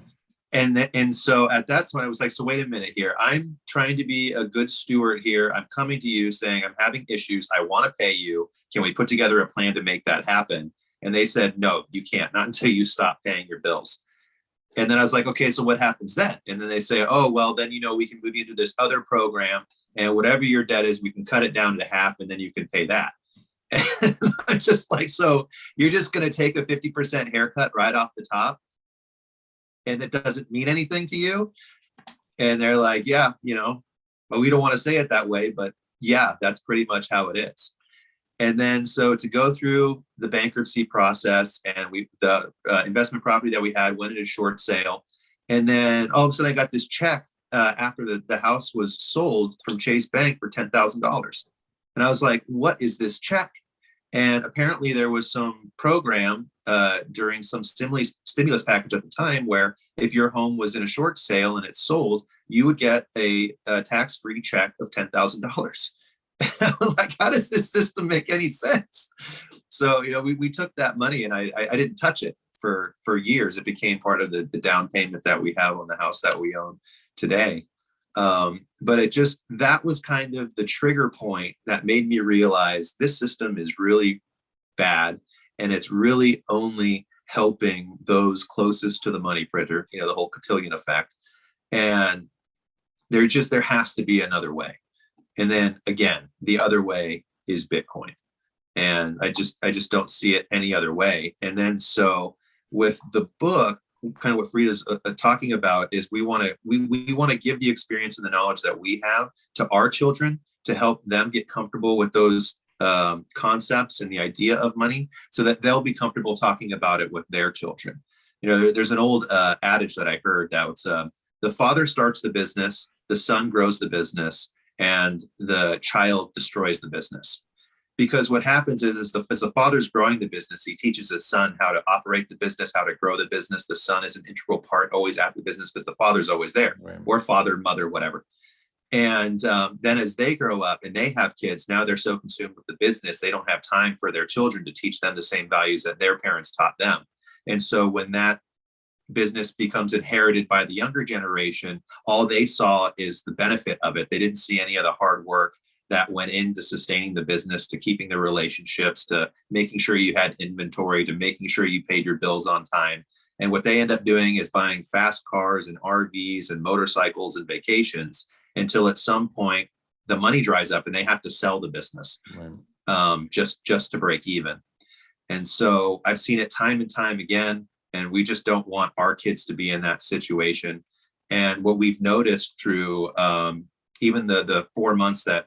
Speaker 4: And so at that point, I was like, so wait a minute here. I'm trying to be a good steward here. I'm coming to you saying I'm having issues. I want to pay you. Can we put together a plan to make that happen? And they said, no, you can't. Not until you stop paying your bills. And then I was like, okay, so what happens then? And then they say, oh, well, then, we can move you into this other program, and whatever your debt is, we can cut it down to half, and then you can pay that. And I'm just like, so you're just going to take a 50% haircut right off the top, and it doesn't mean anything to you? And they're like, yeah, well, we don't want to say it that way, but yeah, that's pretty much how it is. And then, so to go through the bankruptcy process, and the investment property that we had went into short sale. And then all of a sudden I got this check after the house was sold from Chase Bank for $10,000. And I was like, what is this check? And apparently there was some program during some stimulus package at the time, where if your home was in a short sale and it's sold, you would get a tax-free check of $10,000. I'm like, how does this system make any sense? So, we took that money, and I didn't touch it for years. It became part of the down payment that we have on the house that we own today. But that was kind of the trigger point that made me realize this system is really bad, and it's really only helping those closest to the money printer, the whole cotillion effect. And there has to be another way. And then again, the other way is Bitcoin. And I just don't see it any other way. And then, so with the book, kind of what Frieda's talking about is we want to give the experience and the knowledge that we have to our children, to help them get comfortable with those concepts and the idea of money, so that they'll be comfortable talking about it with their children. There's an old adage that I heard that was, the father starts the business, the son grows the business, and the child destroys the business. Because what happens is as the father's growing the business, he teaches his son how to operate the business, how to grow the business. The son is an integral part, always at the business, because the father's always there, right. Or father, mother, whatever. And then as they grow up and they have kids, now they're so consumed with the business, they don't have time for their children to teach them the same values that their parents taught them. And so when that business becomes inherited by the younger generation, all they saw is the benefit of it. They didn't see any of the hard work that went into sustaining the business, to keeping the relationships, to making sure you had inventory, to making sure you paid your bills on time. And what they end up doing is buying fast cars and RVs and motorcycles and vacations until at some point the money dries up and they have to sell the business, just to break even. And so I've seen it time and time again, and we just don't want our kids to be in that situation. And what we've noticed through even the 4 months that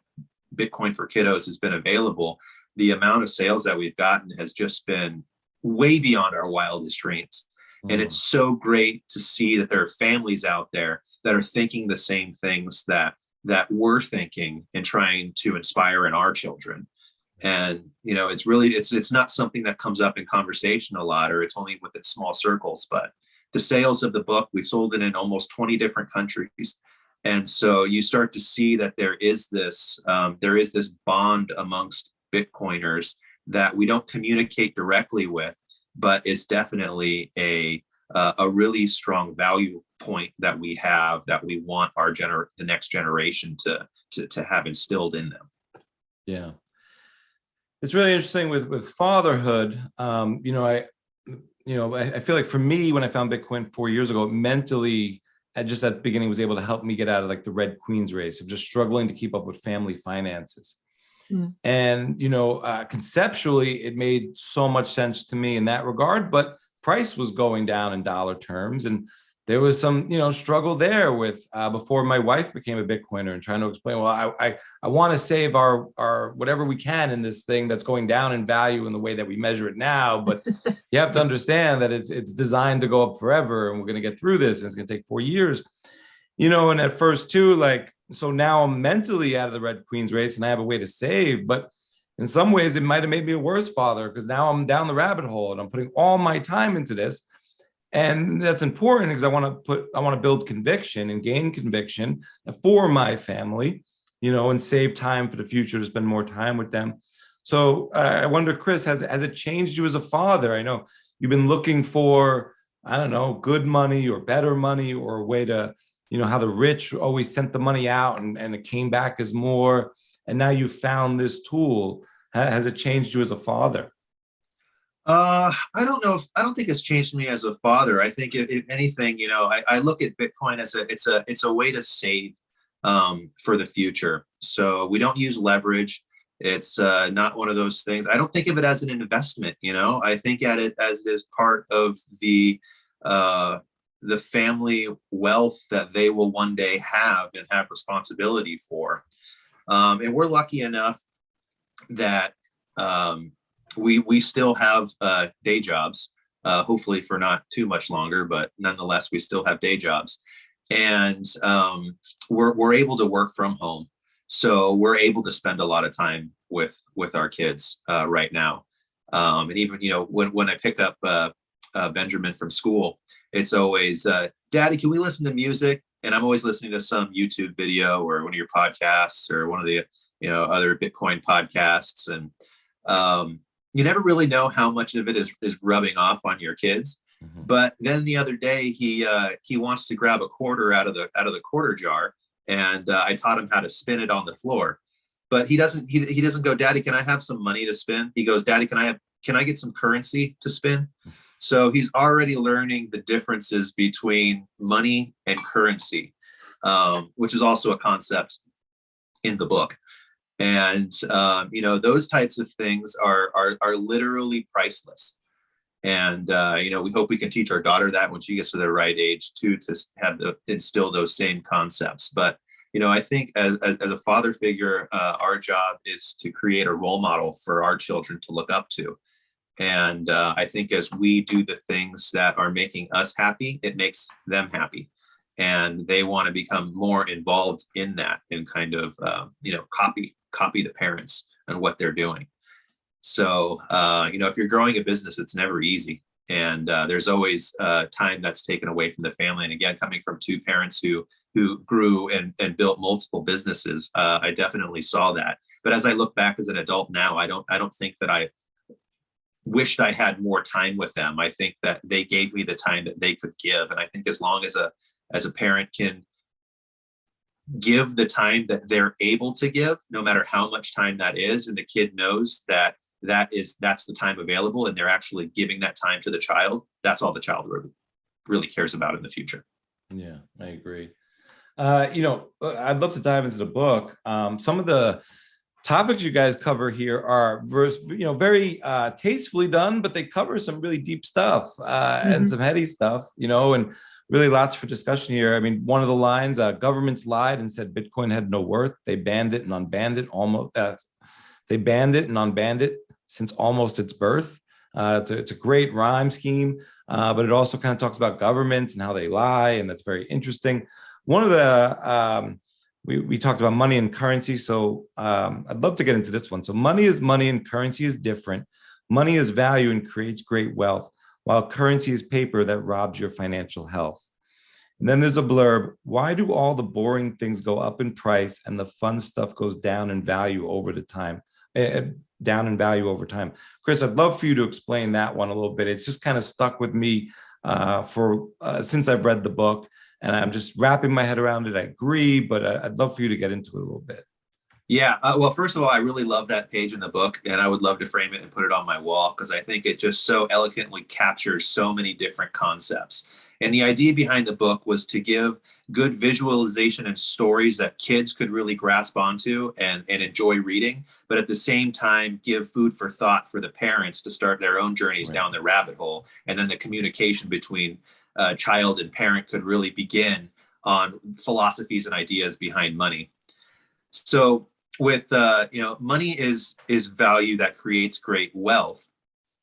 Speaker 4: Bitcoin for Kiddos has been available, the amount of sales that we've gotten has just been way beyond our wildest dreams. And it's so great to see that there are families out there that are thinking the same things that we're thinking and trying to inspire in our children. And, you know, it's really, it's not something that comes up in conversation a lot, or it's only within small circles, but the sales of the book, we sold it in almost 20 different countries. And so you start to see that there is this bond amongst Bitcoiners that we don't communicate directly with, but is definitely a really strong value point that we have, that we want the next generation to have instilled in them.
Speaker 1: Yeah. It's really interesting with fatherhood. I feel like for me, when I found Bitcoin 4 years ago, mentally, just at the beginning was able to help me get out of like the Red Queens race of just struggling to keep up with family finances. And, conceptually, it made so much sense to me in that regard, but price was going down in dollar terms. And there was some, struggle there with before my wife became a Bitcoiner and trying to explain, well, I want to save our whatever we can in this thing that's going down in value in the way that we measure it now. But you have to understand that it's designed to go up forever, and we're going to get through this, and it's going to take 4 years, and at first too, so now I'm mentally out of the Red Queens race and I have a way to save, but in some ways it might've made me a worse father, because now I'm down the rabbit hole and I'm putting all my time into this. And that's important because I want to build conviction and gain conviction for my family, and save time for the future to spend more time with them. So I wonder, Chris, has it changed you as a father? I know you've been looking for, I don't know, good money or better money, or a way to, how the rich always sent the money out and it came back as more. And now you've found this tool. Has it changed you as a father?
Speaker 4: I don't know. I don't think it's changed me as a father. I think if anything, I look at Bitcoin as it's a way to save for the future. So we don't use leverage. It's not one of those things. I don't think of it as an investment. I think at it as part of the family wealth that they will one day have and have responsibility for. And we're lucky enough that we still have day jobs, hopefully for not too much longer, but nonetheless, we still have day jobs. And we're able to work from home. So we're able to spend a lot of time with our kids right now. And even, when I pick up Benjamin from school, it's always, Daddy, can we listen to music? And I'm always listening to some YouTube video or one of your podcasts or one of the, other Bitcoin podcasts. And you never really know how much of it is rubbing off on your kids. Mm-hmm. But then the other day, he wants to grab a quarter out of the quarter jar. And I taught him how to spin it on the floor. But he doesn't go, Daddy, can I have some money to spin? He goes, Daddy, can I get some currency to spin? So he's already learning the differences between money and currency, which is also a concept in the book. And, those types of things are literally priceless. And, we hope we can teach our daughter that when she gets to the right age too, to instill those same concepts. But, I think as a father figure, our job is to create a role model for our children to look up to. And I think as we do the things that are making us happy, it makes them happy. And they want to become more involved in that and kind of, copy the parents and what they're doing. So, if you're growing a business, it's never easy. And there's always time that's taken away from the family. And again, coming from two parents who grew and built multiple businesses, I definitely saw that. But as I look back as an adult now, I don't think that I wished I had more time with them. I think that they gave me the time that they could give. And I think as long as a parent can give the time that they're able to give, no matter how much time that is, and the kid knows that that's the time available, and they're actually giving that time to the child, that's all the child really cares about in the future.
Speaker 1: Yeah, I agree. I'd love to dive into the book. Some of the topics you guys cover here are very tastefully done, but they cover some really deep stuff and some heady stuff, and really lots for discussion here. I mean, one of the lines, governments lied and said Bitcoin had no worth. They banned it and unbanned it since almost its birth. It's a great rhyme scheme, but it also kind of talks about governments and how they lie, and that's very interesting. One of the we talked about money and currency, so I'd love to get into this one. So money is money and currency is different. Money is value and creates great wealth, while currency is paper that robs your financial health. And then there's a blurb. Why do all the boring things go up in price and the fun stuff goes down in value over time? Chris, I'd love for you to explain that one a little bit. It's just kind of stuck with me since I've read the book, and I'm just wrapping my head around it. I agree, but I'd love for you to get into it a little bit.
Speaker 4: Yeah. Well, first of all, I really love that page in the book, and I would love to frame it and put it on my wall, because I think it just so eloquently captures so many different concepts. And the idea behind the book was to give good visualization and stories that kids could really grasp onto and enjoy reading, but at the same time, give food for thought for the parents to start their own journeys down the rabbit hole. And then the communication between child and parent could really begin on philosophies and ideas behind money. So with money is value that creates great wealth,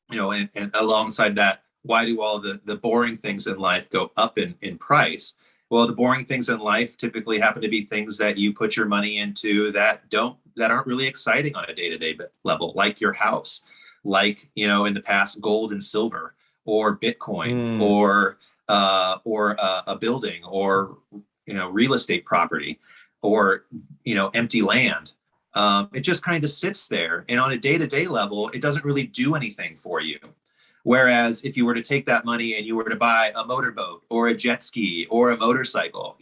Speaker 4: and alongside that, why do all the boring things in life go up in price? Well, the boring things in life typically happen to be things that you put your money into that aren't really exciting on a day-to-day level, like your house, like, in the past, gold and silver, or Bitcoin, or a building, or, real estate property, or, empty land. It just kind of sits there. And on a day-to-day level, it doesn't really do anything for you. Whereas if you were to take that money and you were to buy a motorboat or a jet ski or a motorcycle,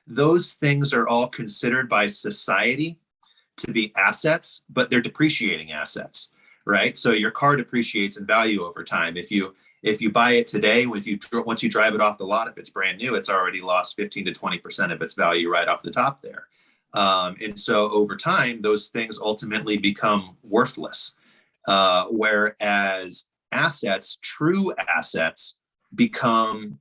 Speaker 4: those things are all considered by society to be assets, but they're depreciating assets, right? So your car depreciates in value over time. If you buy it today, once you drive it off the lot, if it's brand new, it's already lost 15 to 20% of its value right off the top there. And so over time, those things ultimately become worthless. Whereas true assets become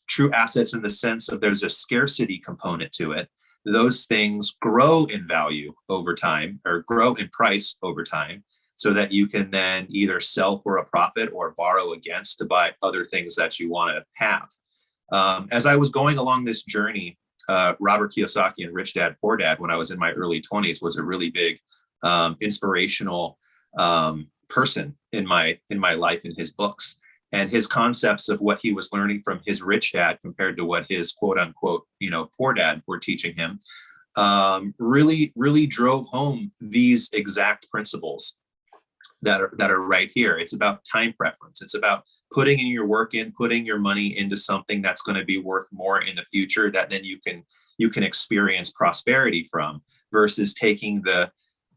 Speaker 4: true assets in the sense of there's a scarcity component to it. Those things grow in value over time, or grow in price over time, so that you can then either sell for a profit or borrow against to buy other things that you want to have. As I was going along this journey, Robert Kiyosaki and Rich Dad Poor Dad, when I was in my early 20s, was a really big inspirational person in my life, in his books, and his concepts of what he was learning from his rich dad compared to what his quote unquote poor dad were teaching him, really drove home these exact principles that are right here. It's about time preference. It's about putting in your work putting your money into something that's going to be worth more in the future, that then you can experience prosperity from, versus taking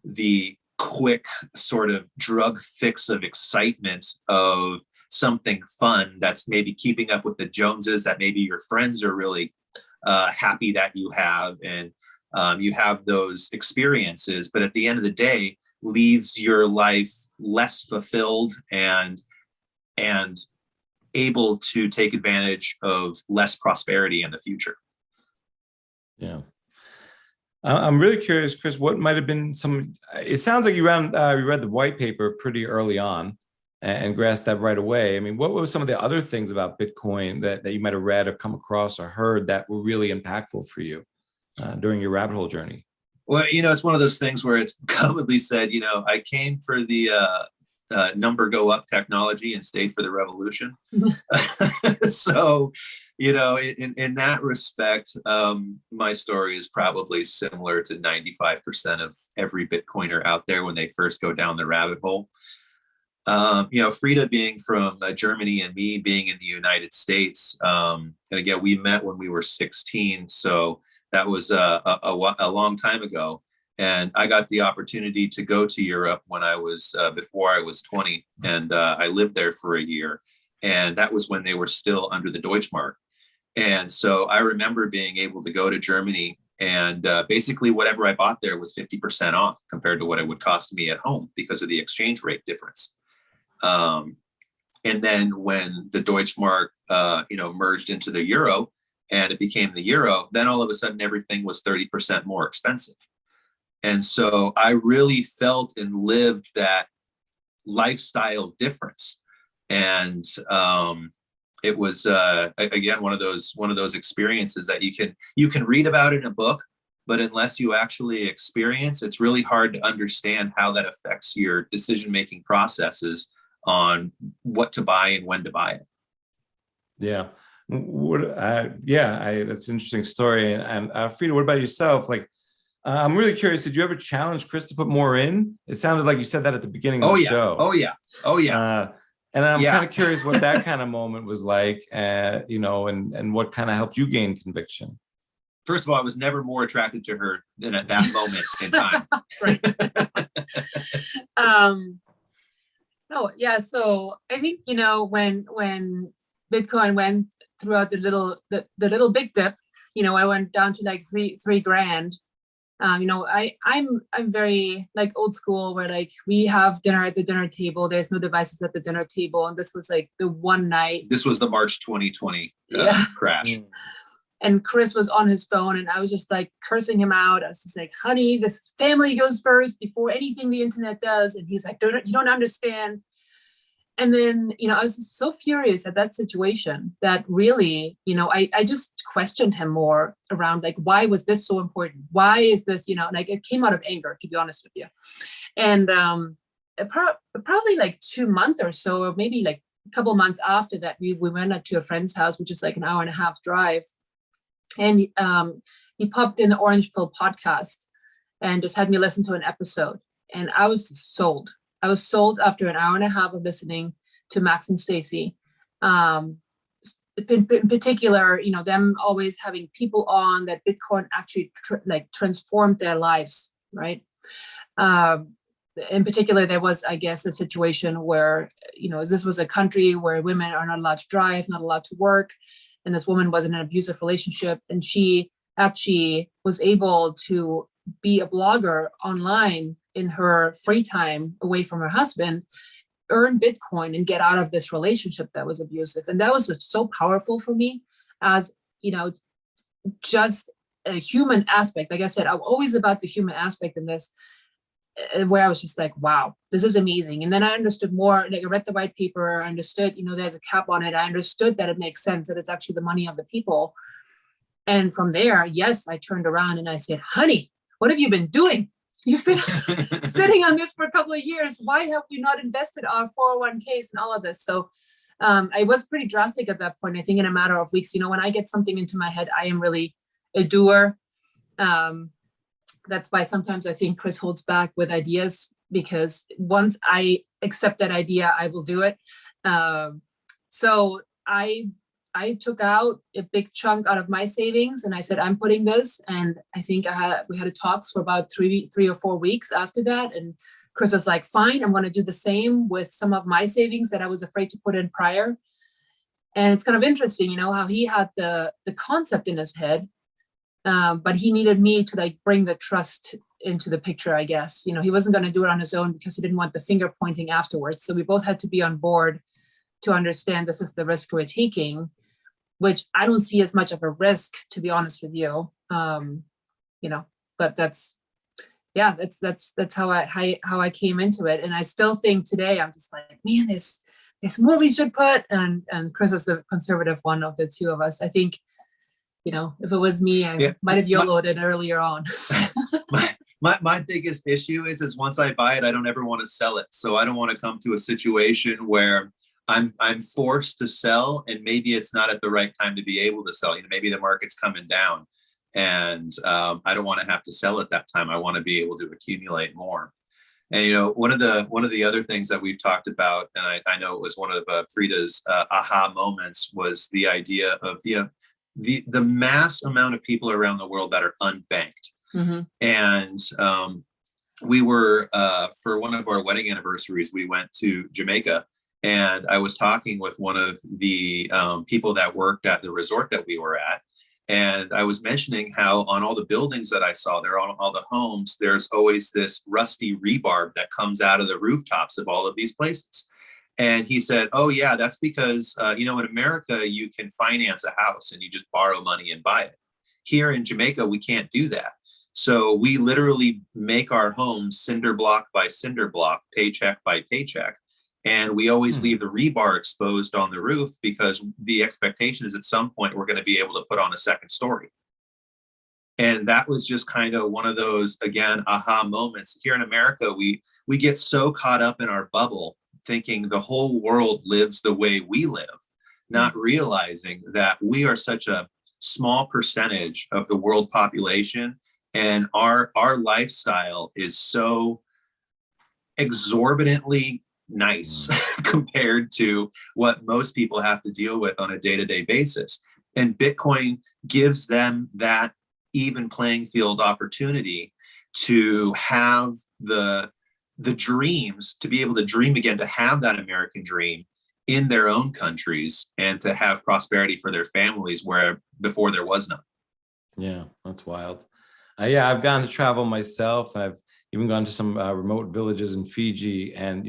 Speaker 4: the quick sort of drug fix of excitement of something fun that's maybe keeping up with the Joneses, that maybe your friends are really happy that you have, and you have those experiences, but at the end of the day leaves your life less fulfilled and able to take advantage of less prosperity in the future.
Speaker 1: Yeah. I'm really curious, Chris, what might have been it sounds like you read the white paper pretty early on and grasped that right away. I mean, what were some of the other things about Bitcoin that you might have read or come across or heard that were really impactful for you during your rabbit hole journey?
Speaker 4: Well, it's one of those things where it's commonly said, I came for the number go up technology and stayed for the revolution. So, in that respect, my story is probably similar to 95% of every Bitcoiner out there when they first go down the rabbit hole. Frieda being from Germany and me being in the United States. And again, we met when we were 16. So That was a long time ago. And I got the opportunity to go to Europe when I was before I was 20, and I lived there for a year. And that was when they were still under the Deutschmark. And so I remember being able to go to Germany, and basically whatever I bought there was 50% off compared to what it would cost me at home because of the exchange rate difference. And then when the Deutschmark, merged into the euro and it became the euro, then all of a sudden everything was 30% more expensive. And so I really felt and lived that lifestyle difference. And it was again one of those experiences that you can read about in a book, but unless you actually experience, it's really hard to understand how that affects your decision-making processes on what to buy and when to buy it.
Speaker 1: Yeah. That's an interesting story. And Frieda, what about yourself? Like, I'm really curious. Did you ever challenge Chris to put more in? It sounded like you said that at the beginning of the show.
Speaker 4: Oh yeah.
Speaker 1: And I'm kind of curious what that kind of moment was like, and what kind of helped you gain conviction.
Speaker 4: First of all, I was never more attracted to her than at that moment in time.
Speaker 5: No, yeah. So I think, when Bitcoin went throughout the little big dip, I went down to like three grand. I'm very like old school, where like we have dinner at the dinner table. There's no devices at the dinner table. And this was like the one night.
Speaker 4: This was the March 2020 crash.
Speaker 5: And Chris was on his phone, and I was just like cursing him out. I was just like, honey, this family goes first before anything the internet does. And he's like, you don't understand. And then, I was just so furious at that situation that really, I just questioned him more around like, why was this so important? Why is this, like it came out of anger, to be honest with you. And probably like 2 months or so, or maybe like a couple months after that, we went up to a friend's house, which is like an hour and a half drive. And he popped in the Orange Pill podcast and just had me listen to an episode. And I was sold. I was sold after an hour and a half of listening to Max and Stacy. In particular, them always having people on that Bitcoin actually transformed their lives, right? In particular, there was, I guess, a situation where, this was a country where women are not allowed to drive, not allowed to work. And this woman was in an abusive relationship, and she actually was able to be a blogger online in her free time away from her husband, earn Bitcoin and get out of this relationship that was abusive. And that was so powerful for me as, just a human aspect. Like I said, I'm always about the human aspect in this, where I was just like, wow, this is amazing. And then I understood more, like I read the white paper, I understood, there's a cap on it. I understood that it makes sense, that it's actually the money of the people. And from there, yes, I turned around and I said, honey, what have you been doing? You've been sitting on this for a couple of years. Why have we not invested our 401ks and all of this? So I was pretty drastic at that point. I think in a matter of weeks, when I get something into my head, I am really a doer. That's why sometimes I think Chris holds back with ideas, because once I accept that idea, I will do it. So I took out a big chunk out of my savings, and I said, I'm putting this. And I think we had talks for about three or 4 weeks after that. And Chris was like, fine, I'm going to do the same with some of my savings that I was afraid to put in prior. And it's kind of interesting, how he had the concept in his head, but he needed me to bring the trust into the picture, I guess. He wasn't going to do it on his own because he didn't want the finger pointing afterwards. So we both had to be on board to understand this is the risk we're taking, which I don't see as much of a risk, to be honest with you. But that's how I came into it. And I still think today, I'm just like, man, there's more we should put. And Chris is the conservative one of the two of us. I think, if it was me, I might have YOLO'd it earlier on.
Speaker 4: My biggest issue is once I buy it, I don't ever want to sell it. So I don't want to come to a situation where I'm forced to sell, and maybe it's not at the right time to be able to sell. Maybe the market's coming down, and I don't want to have to sell at that time. I want to be able to accumulate more. And one of the other things that we've talked about, and I know it was one of Frieda's aha moments, was the idea of the mass amount of people around the world that are unbanked.
Speaker 5: Mm-hmm.
Speaker 4: And we were, for one of our wedding anniversaries, we went to Jamaica, and I was talking with one of the people that worked at the resort that we were at. And I was mentioning how on all the buildings that I saw there, on all the homes, there's always this rusty rebarb that comes out of the rooftops of all of these places. And he said, oh yeah, that's because, in America, you can finance a house and you just borrow money and buy it. Here in Jamaica, we can't do that. So we literally make our homes cinder block by cinder block, paycheck by paycheck. And we always leave the rebar exposed on the roof because the expectation is at some point we're going to be able to put on a second story. And that was just kind of one of those, again, aha moments. Here in America, we get so caught up in our bubble, thinking the whole world lives the way we live, not realizing that we are such a small percentage of the world population. And our lifestyle is so exorbitantly nice compared to what most people have to deal with on a day-to-day basis. And Bitcoin gives them that even playing field opportunity to have the dreams, to be able to dream again, to have that American dream in their own countries and to have prosperity for their families where before there was none. Yeah,
Speaker 1: that's wild. I've gone to travel myself. I've even gone to some remote villages in Fiji, and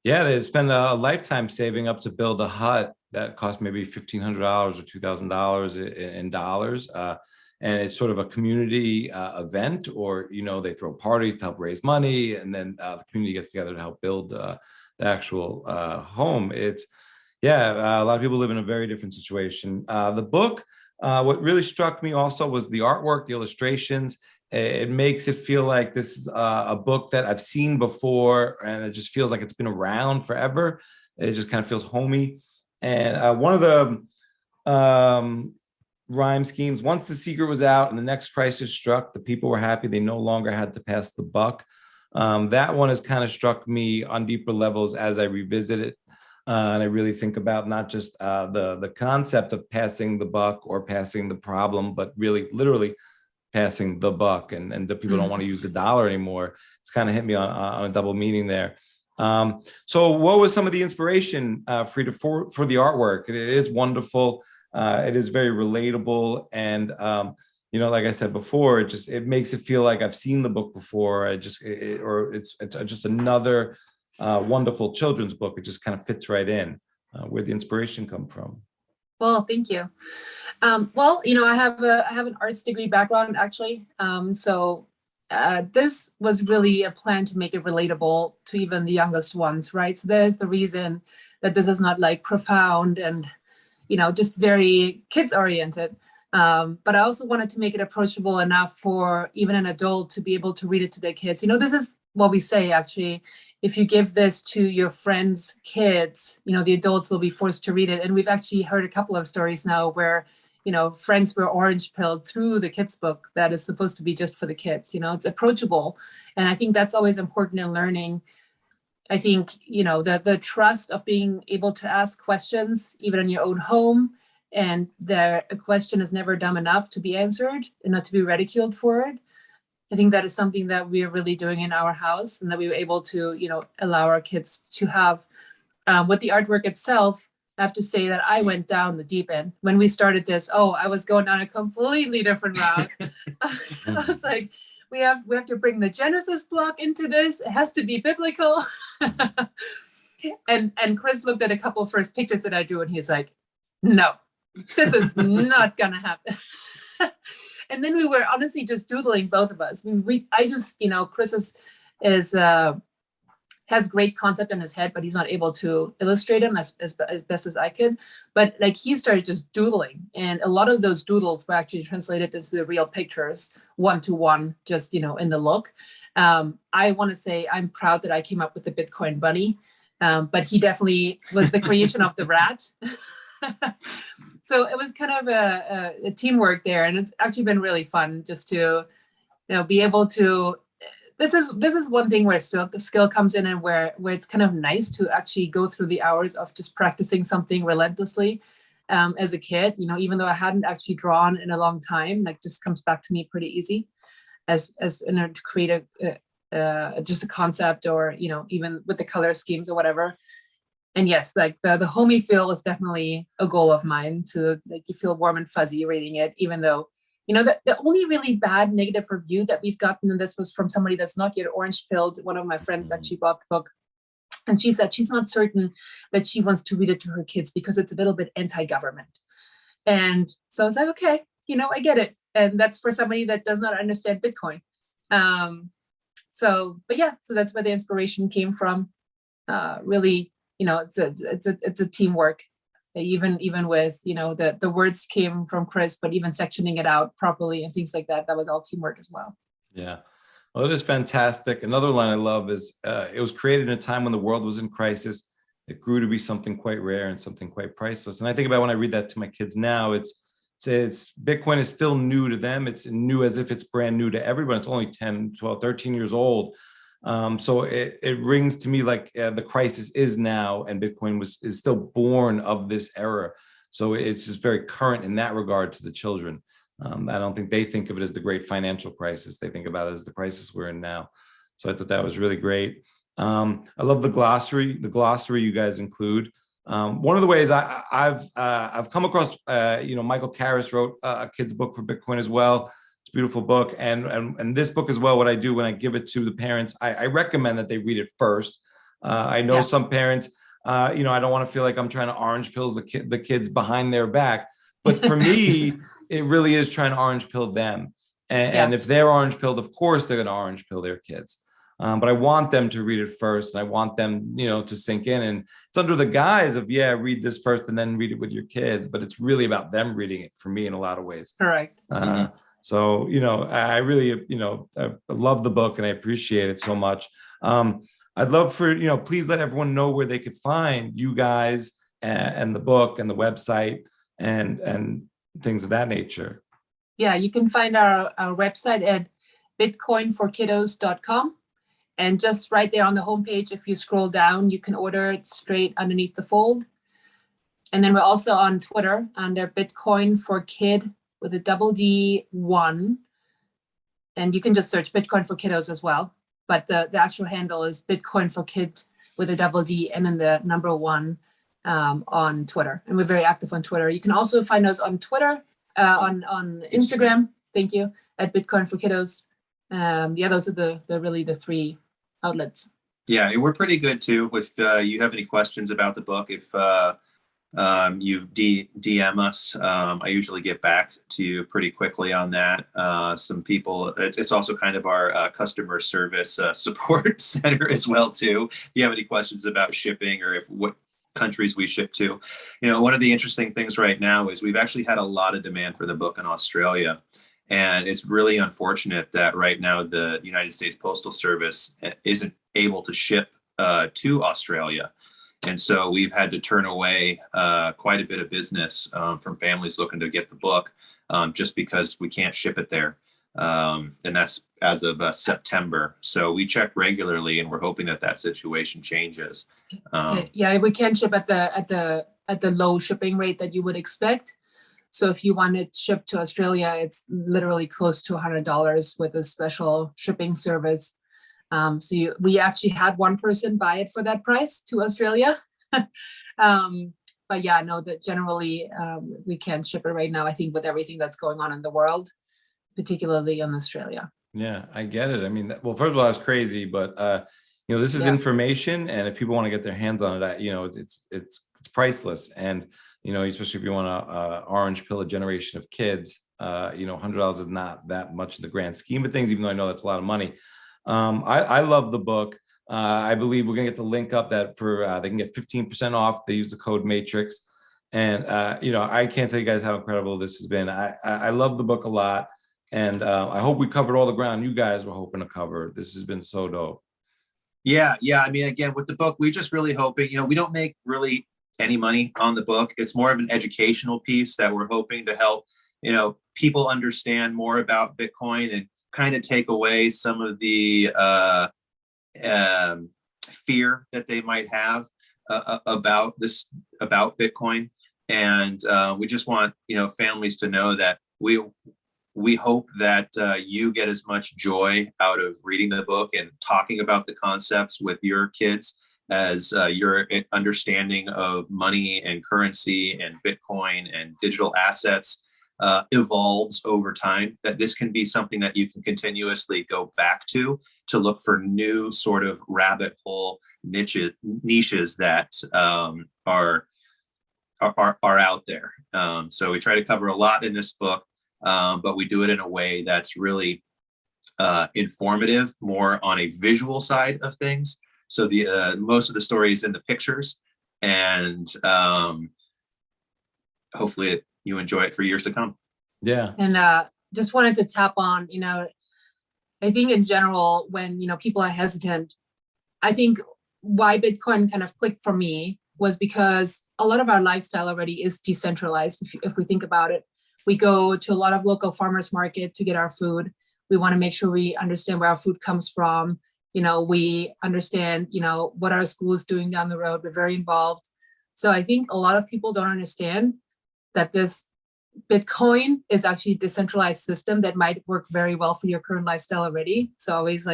Speaker 1: they spend a lifetime saving up to build a hut that costs maybe $1,500 or $2,000 in dollars, and it's sort of a community event, or they throw parties to help raise money, and then the community gets together to help build the actual home. It's a lot of people live in a very different situation. The book, what really struck me also was the artwork, the illustrations. It makes it feel like this is a book that I've seen before, and it just feels like it's been around forever. It just kind of feels homey. And one of the rhyme schemes, once the secret was out and the next crisis struck, the people were happy they no longer had to pass the buck. That one has kind of struck me on deeper levels as I revisit it. And I really think about not just the concept of passing the buck or passing the problem, but really literally passing the buck, and the people don't want to use the dollar anymore. It's kind of hit me on a double meaning there. So what was some of the inspiration, Frieda, for the artwork? It is wonderful. It is very relatable. And, like I said before, it makes it feel like I've seen the book before. It's just another wonderful children's book. It just kind of fits right in. Where'd the inspiration come from?
Speaker 5: Well, thank you. I have an arts degree background, actually. So this was really a plan to make it relatable to even the youngest ones, right? So there's the reason that this is not like profound and, just very kids oriented. But I also wanted to make it approachable enough for even an adult to be able to read it to their kids. This is what we say, actually. If you give this to your friends' kids, the adults will be forced to read it. And we've actually heard a couple of stories now where, friends were orange pilled through the kids' book that is supposed to be just for the kids. It's approachable. And I think that's always important in learning. I think, that the trust of being able to ask questions, even in your own home, and a question is never dumb enough to be answered and not to be ridiculed for it. I think that is something that we are really doing in our house, and that we were able to, allow our kids to have. With the artwork itself, I have to say that I went down the deep end. When we started this, I was going down a completely different route. I was like, we have to bring the Genesis block into this. It has to be biblical. and Chris looked at a couple of first pictures that I drew, and he's like, no, this is not gonna happen. And then we were honestly just doodling, both of us. Chris has great concept in his head, but he's not able to illustrate them as best as I could. But he started just doodling, and a lot of those doodles were actually translated into the real pictures, 1-to-1, just in the look. I want to say I'm proud that I came up with the Bitcoin bunny, but he definitely was the creation of the rat. So it was kind of a teamwork there, and it's actually been really fun just to, be able to. This is one thing where skill comes in, and where it's kind of nice to actually go through the hours of just practicing something relentlessly. as a kid, even though I hadn't actually drawn in a long time, like just comes back to me pretty easy as to create just a concept, or even with the color schemes or whatever. And yes, like the homey feel is definitely a goal of mine, to like you feel warm and fuzzy reading it, even though the only really bad negative review that we've gotten, and this was from somebody that's not yet orange pilled. One of my friends actually bought the book, and she said she's not certain that she wants to read it to her kids because it's a little bit anti-government. And so I was like, okay, I get it. And that's for somebody that does not understand Bitcoin. So that's where the inspiration came from. Really, it's a teamwork. Even with the words came from Chris, but even sectioning it out properly and things like that was all teamwork as well.
Speaker 1: Yeah. Well, it is fantastic. Another line I love is it was created in a time when the world was in crisis. It grew to be something quite rare and something quite priceless. And I think about when I read that to my kids now, it's Bitcoin is still new to them. It's new as if it's brand new to everyone. It's only 10, 12, 13 years old. So it rings to me like the crisis is now, and Bitcoin is still born of this era. So it's just very current in that regard to the children. I don't think they think of it as the great financial crisis. They think about it as the crisis we're in now. So I thought that was really great. I love the glossary you guys include. One of the ways I've come across, Michael Karras wrote a kid's book for Bitcoin as well. It's a beautiful book. And this book as well, what I do when I give it to the parents, I recommend that they read it first. I know some parents, I don't want to feel like I'm trying to orange pills the kids behind their back. But for me, it really is trying to orange pill them. And if they're orange pilled, of course, they're going to orange pill their kids. But I want them to read it first, and I want them, to sink in. And it's under the guise of, read this first and then read it with your kids. But it's really about them reading it for me in a lot of ways.
Speaker 5: Correct.
Speaker 1: So, I really, I love the book and I appreciate it so much. I'd love for, please let everyone know where they could find you guys and the book and the website and things of that nature.
Speaker 5: Yeah, you can find our website at bitcoinforkiddos.com. And just right there on the homepage, if you scroll down, you can order it straight underneath the fold. And then we're also on Twitter under Bitcoin for Kid with a double D 1. And you can just search Bitcoin for Kiddos as well. But the actual handle is Bitcoin for Kid with a double D and then the number 1 on Twitter. And we're very active on Twitter. You can also find us on Twitter, on Instagram, thank you, at Bitcoin for Kiddos. Those are the really the 3 outlets.
Speaker 4: Yeah, and we're pretty good too. If you have any questions about the book, if you DM us, I usually get back to you pretty quickly on that. Some people, it's also kind of our customer service support center as well too. If you have any questions about shipping or what countries we ship to, one of the interesting things right now is we've actually had a lot of demand for the book in Australia. And it's really unfortunate that right now the United States Postal Service isn't able to ship to Australia. And so we've had to turn away quite a bit of business from families looking to get the book just because we can't ship it there. And that's as of September. So we check regularly, and we're hoping that situation changes.
Speaker 5: We can ship at the low shipping rate that you would expect. So if you want it shipped to Australia, it's literally close to $100 with a special shipping service. We actually had one person buy it for that price to Australia. But that generally we can't ship it right now, I think, with everything that's going on in the world, particularly in Australia.
Speaker 1: Yeah, I get it. I mean, well, first of all, that's crazy, but this is information, and if people want to get their hands on it, it's priceless. And especially if you want to orange pill a generation of kids, $100 is not that much in the grand scheme of things, even though I know that's a lot of money. I love the book. I believe we're gonna get the link up that for they can get 15% off. They use the code Matrix, and I can't tell you guys how incredible this has been. I love the book a lot, and I hope we covered all the ground you guys were hoping to cover. This has been so dope.
Speaker 4: Yeah. I mean, again, with the book, we just really hoping, we don't make really any money on the book. It's more of an educational piece that we're hoping to help, people understand more about Bitcoin and kind of take away some of the fear that they might have about Bitcoin. And we just want, families to know that we hope that you get as much joy out of reading the book and talking about the concepts with your kids as your understanding of money and currency and Bitcoin and digital assets evolves over time, that this can be something that you can continuously go back to look for new sort of rabbit hole niches that are out there. So we try to cover a lot in this book, but we do it in a way that's really informative, more on a visual side of things. So the most of the story is in the pictures, and hopefully you enjoy it for years to come.
Speaker 1: Yeah.
Speaker 5: And just wanted to tap on, I think in general, when, people are hesitant, I think why Bitcoin kind of clicked for me was because a lot of our lifestyle already is decentralized. If we think about it, we go to a lot of local farmers market to get our food. We want to make sure we understand where our food comes from. We understand, what our school is doing down the road. We're very involved. So I think a lot of people don't understand that this Bitcoin is actually a decentralized system that might work very well for your current lifestyle already. So always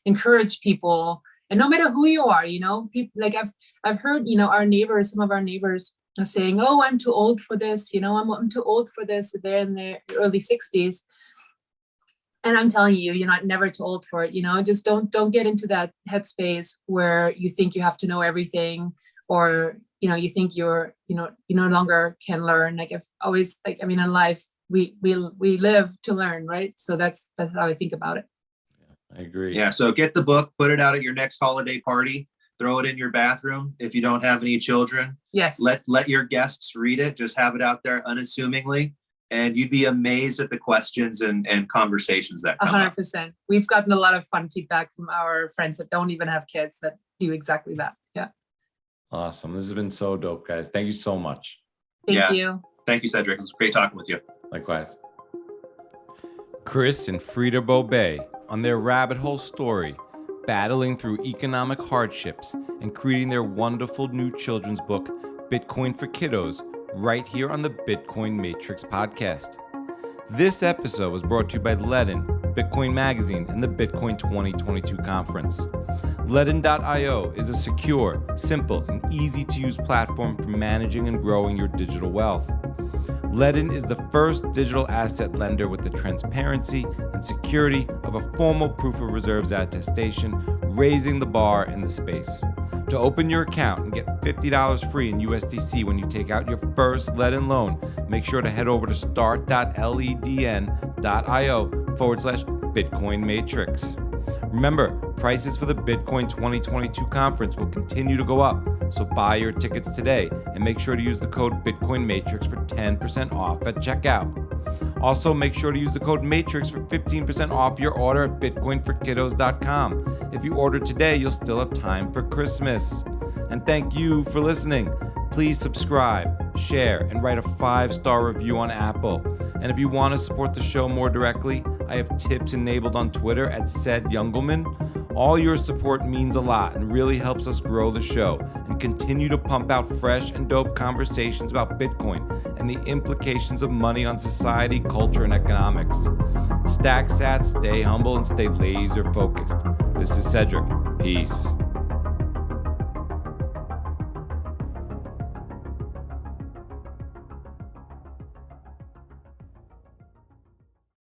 Speaker 5: encourage people, and no matter who you are, people I've heard, some of our neighbors are saying, "Oh, I'm too old for this. I'm too old for this." They're in their early 60s. And I'm telling you, you're never too old for it. Just don't get into that headspace where you think you have to know everything, or you think you no longer can learn. In life we live to learn, right? So that's how I think about it.
Speaker 1: I agree.
Speaker 4: Yeah. So get the book, put it out at your next holiday party, throw it in your bathroom. If you don't have any children,
Speaker 5: yes,
Speaker 4: let your guests read it. Just have it out there unassumingly. And you'd be amazed at the questions and conversations that come
Speaker 5: 100%.
Speaker 4: up.
Speaker 5: We've gotten a lot of fun feedback from our friends that don't even have kids that do exactly that. Yeah.
Speaker 1: Awesome. This has been so dope, guys. Thank you so much.
Speaker 5: Thank you.
Speaker 4: Thank you, Cedric. It was great talking with you.
Speaker 1: Likewise. Chris and Frieda Bobay on their rabbit hole story, battling through economic hardships and creating their wonderful new children's book, Bitcoin for Kiddos, right here on the Bitcoin Matrix podcast. This episode was brought to you by Ledin, Bitcoin Magazine, and the Bitcoin 2022 conference. Ledin.io is a secure, simple, and easy-to-use platform for managing and growing your digital wealth. Ledin is the first digital asset lender with the transparency and security of a formal proof of reserves attestation, raising the bar in the space. To open your account and get $50 free in USDC when you take out your first Ledin loan, make sure to head over to start.ledn.io/Bitcoin Matrix. Remember, prices for the Bitcoin 2022 conference will continue to go up, so buy your tickets today and make sure to use the code Bitcoin Matrix for 10% off at checkout. Also, make sure to use the code MATRIX for 15% off your order at bitcoinforkiddos.com. If you order today, you'll still have time for Christmas. And thank you for listening. Please subscribe, share, and write a 5-star review on Apple. And if you want to support the show more directly, I have tips enabled on Twitter at @SedYungelman. All your support means a lot and really helps us grow the show and continue to pump out fresh and dope conversations about Bitcoin and the implications of money on society, culture, and economics. Stack sats, stay humble, and stay laser focused. This is Cedric. Peace.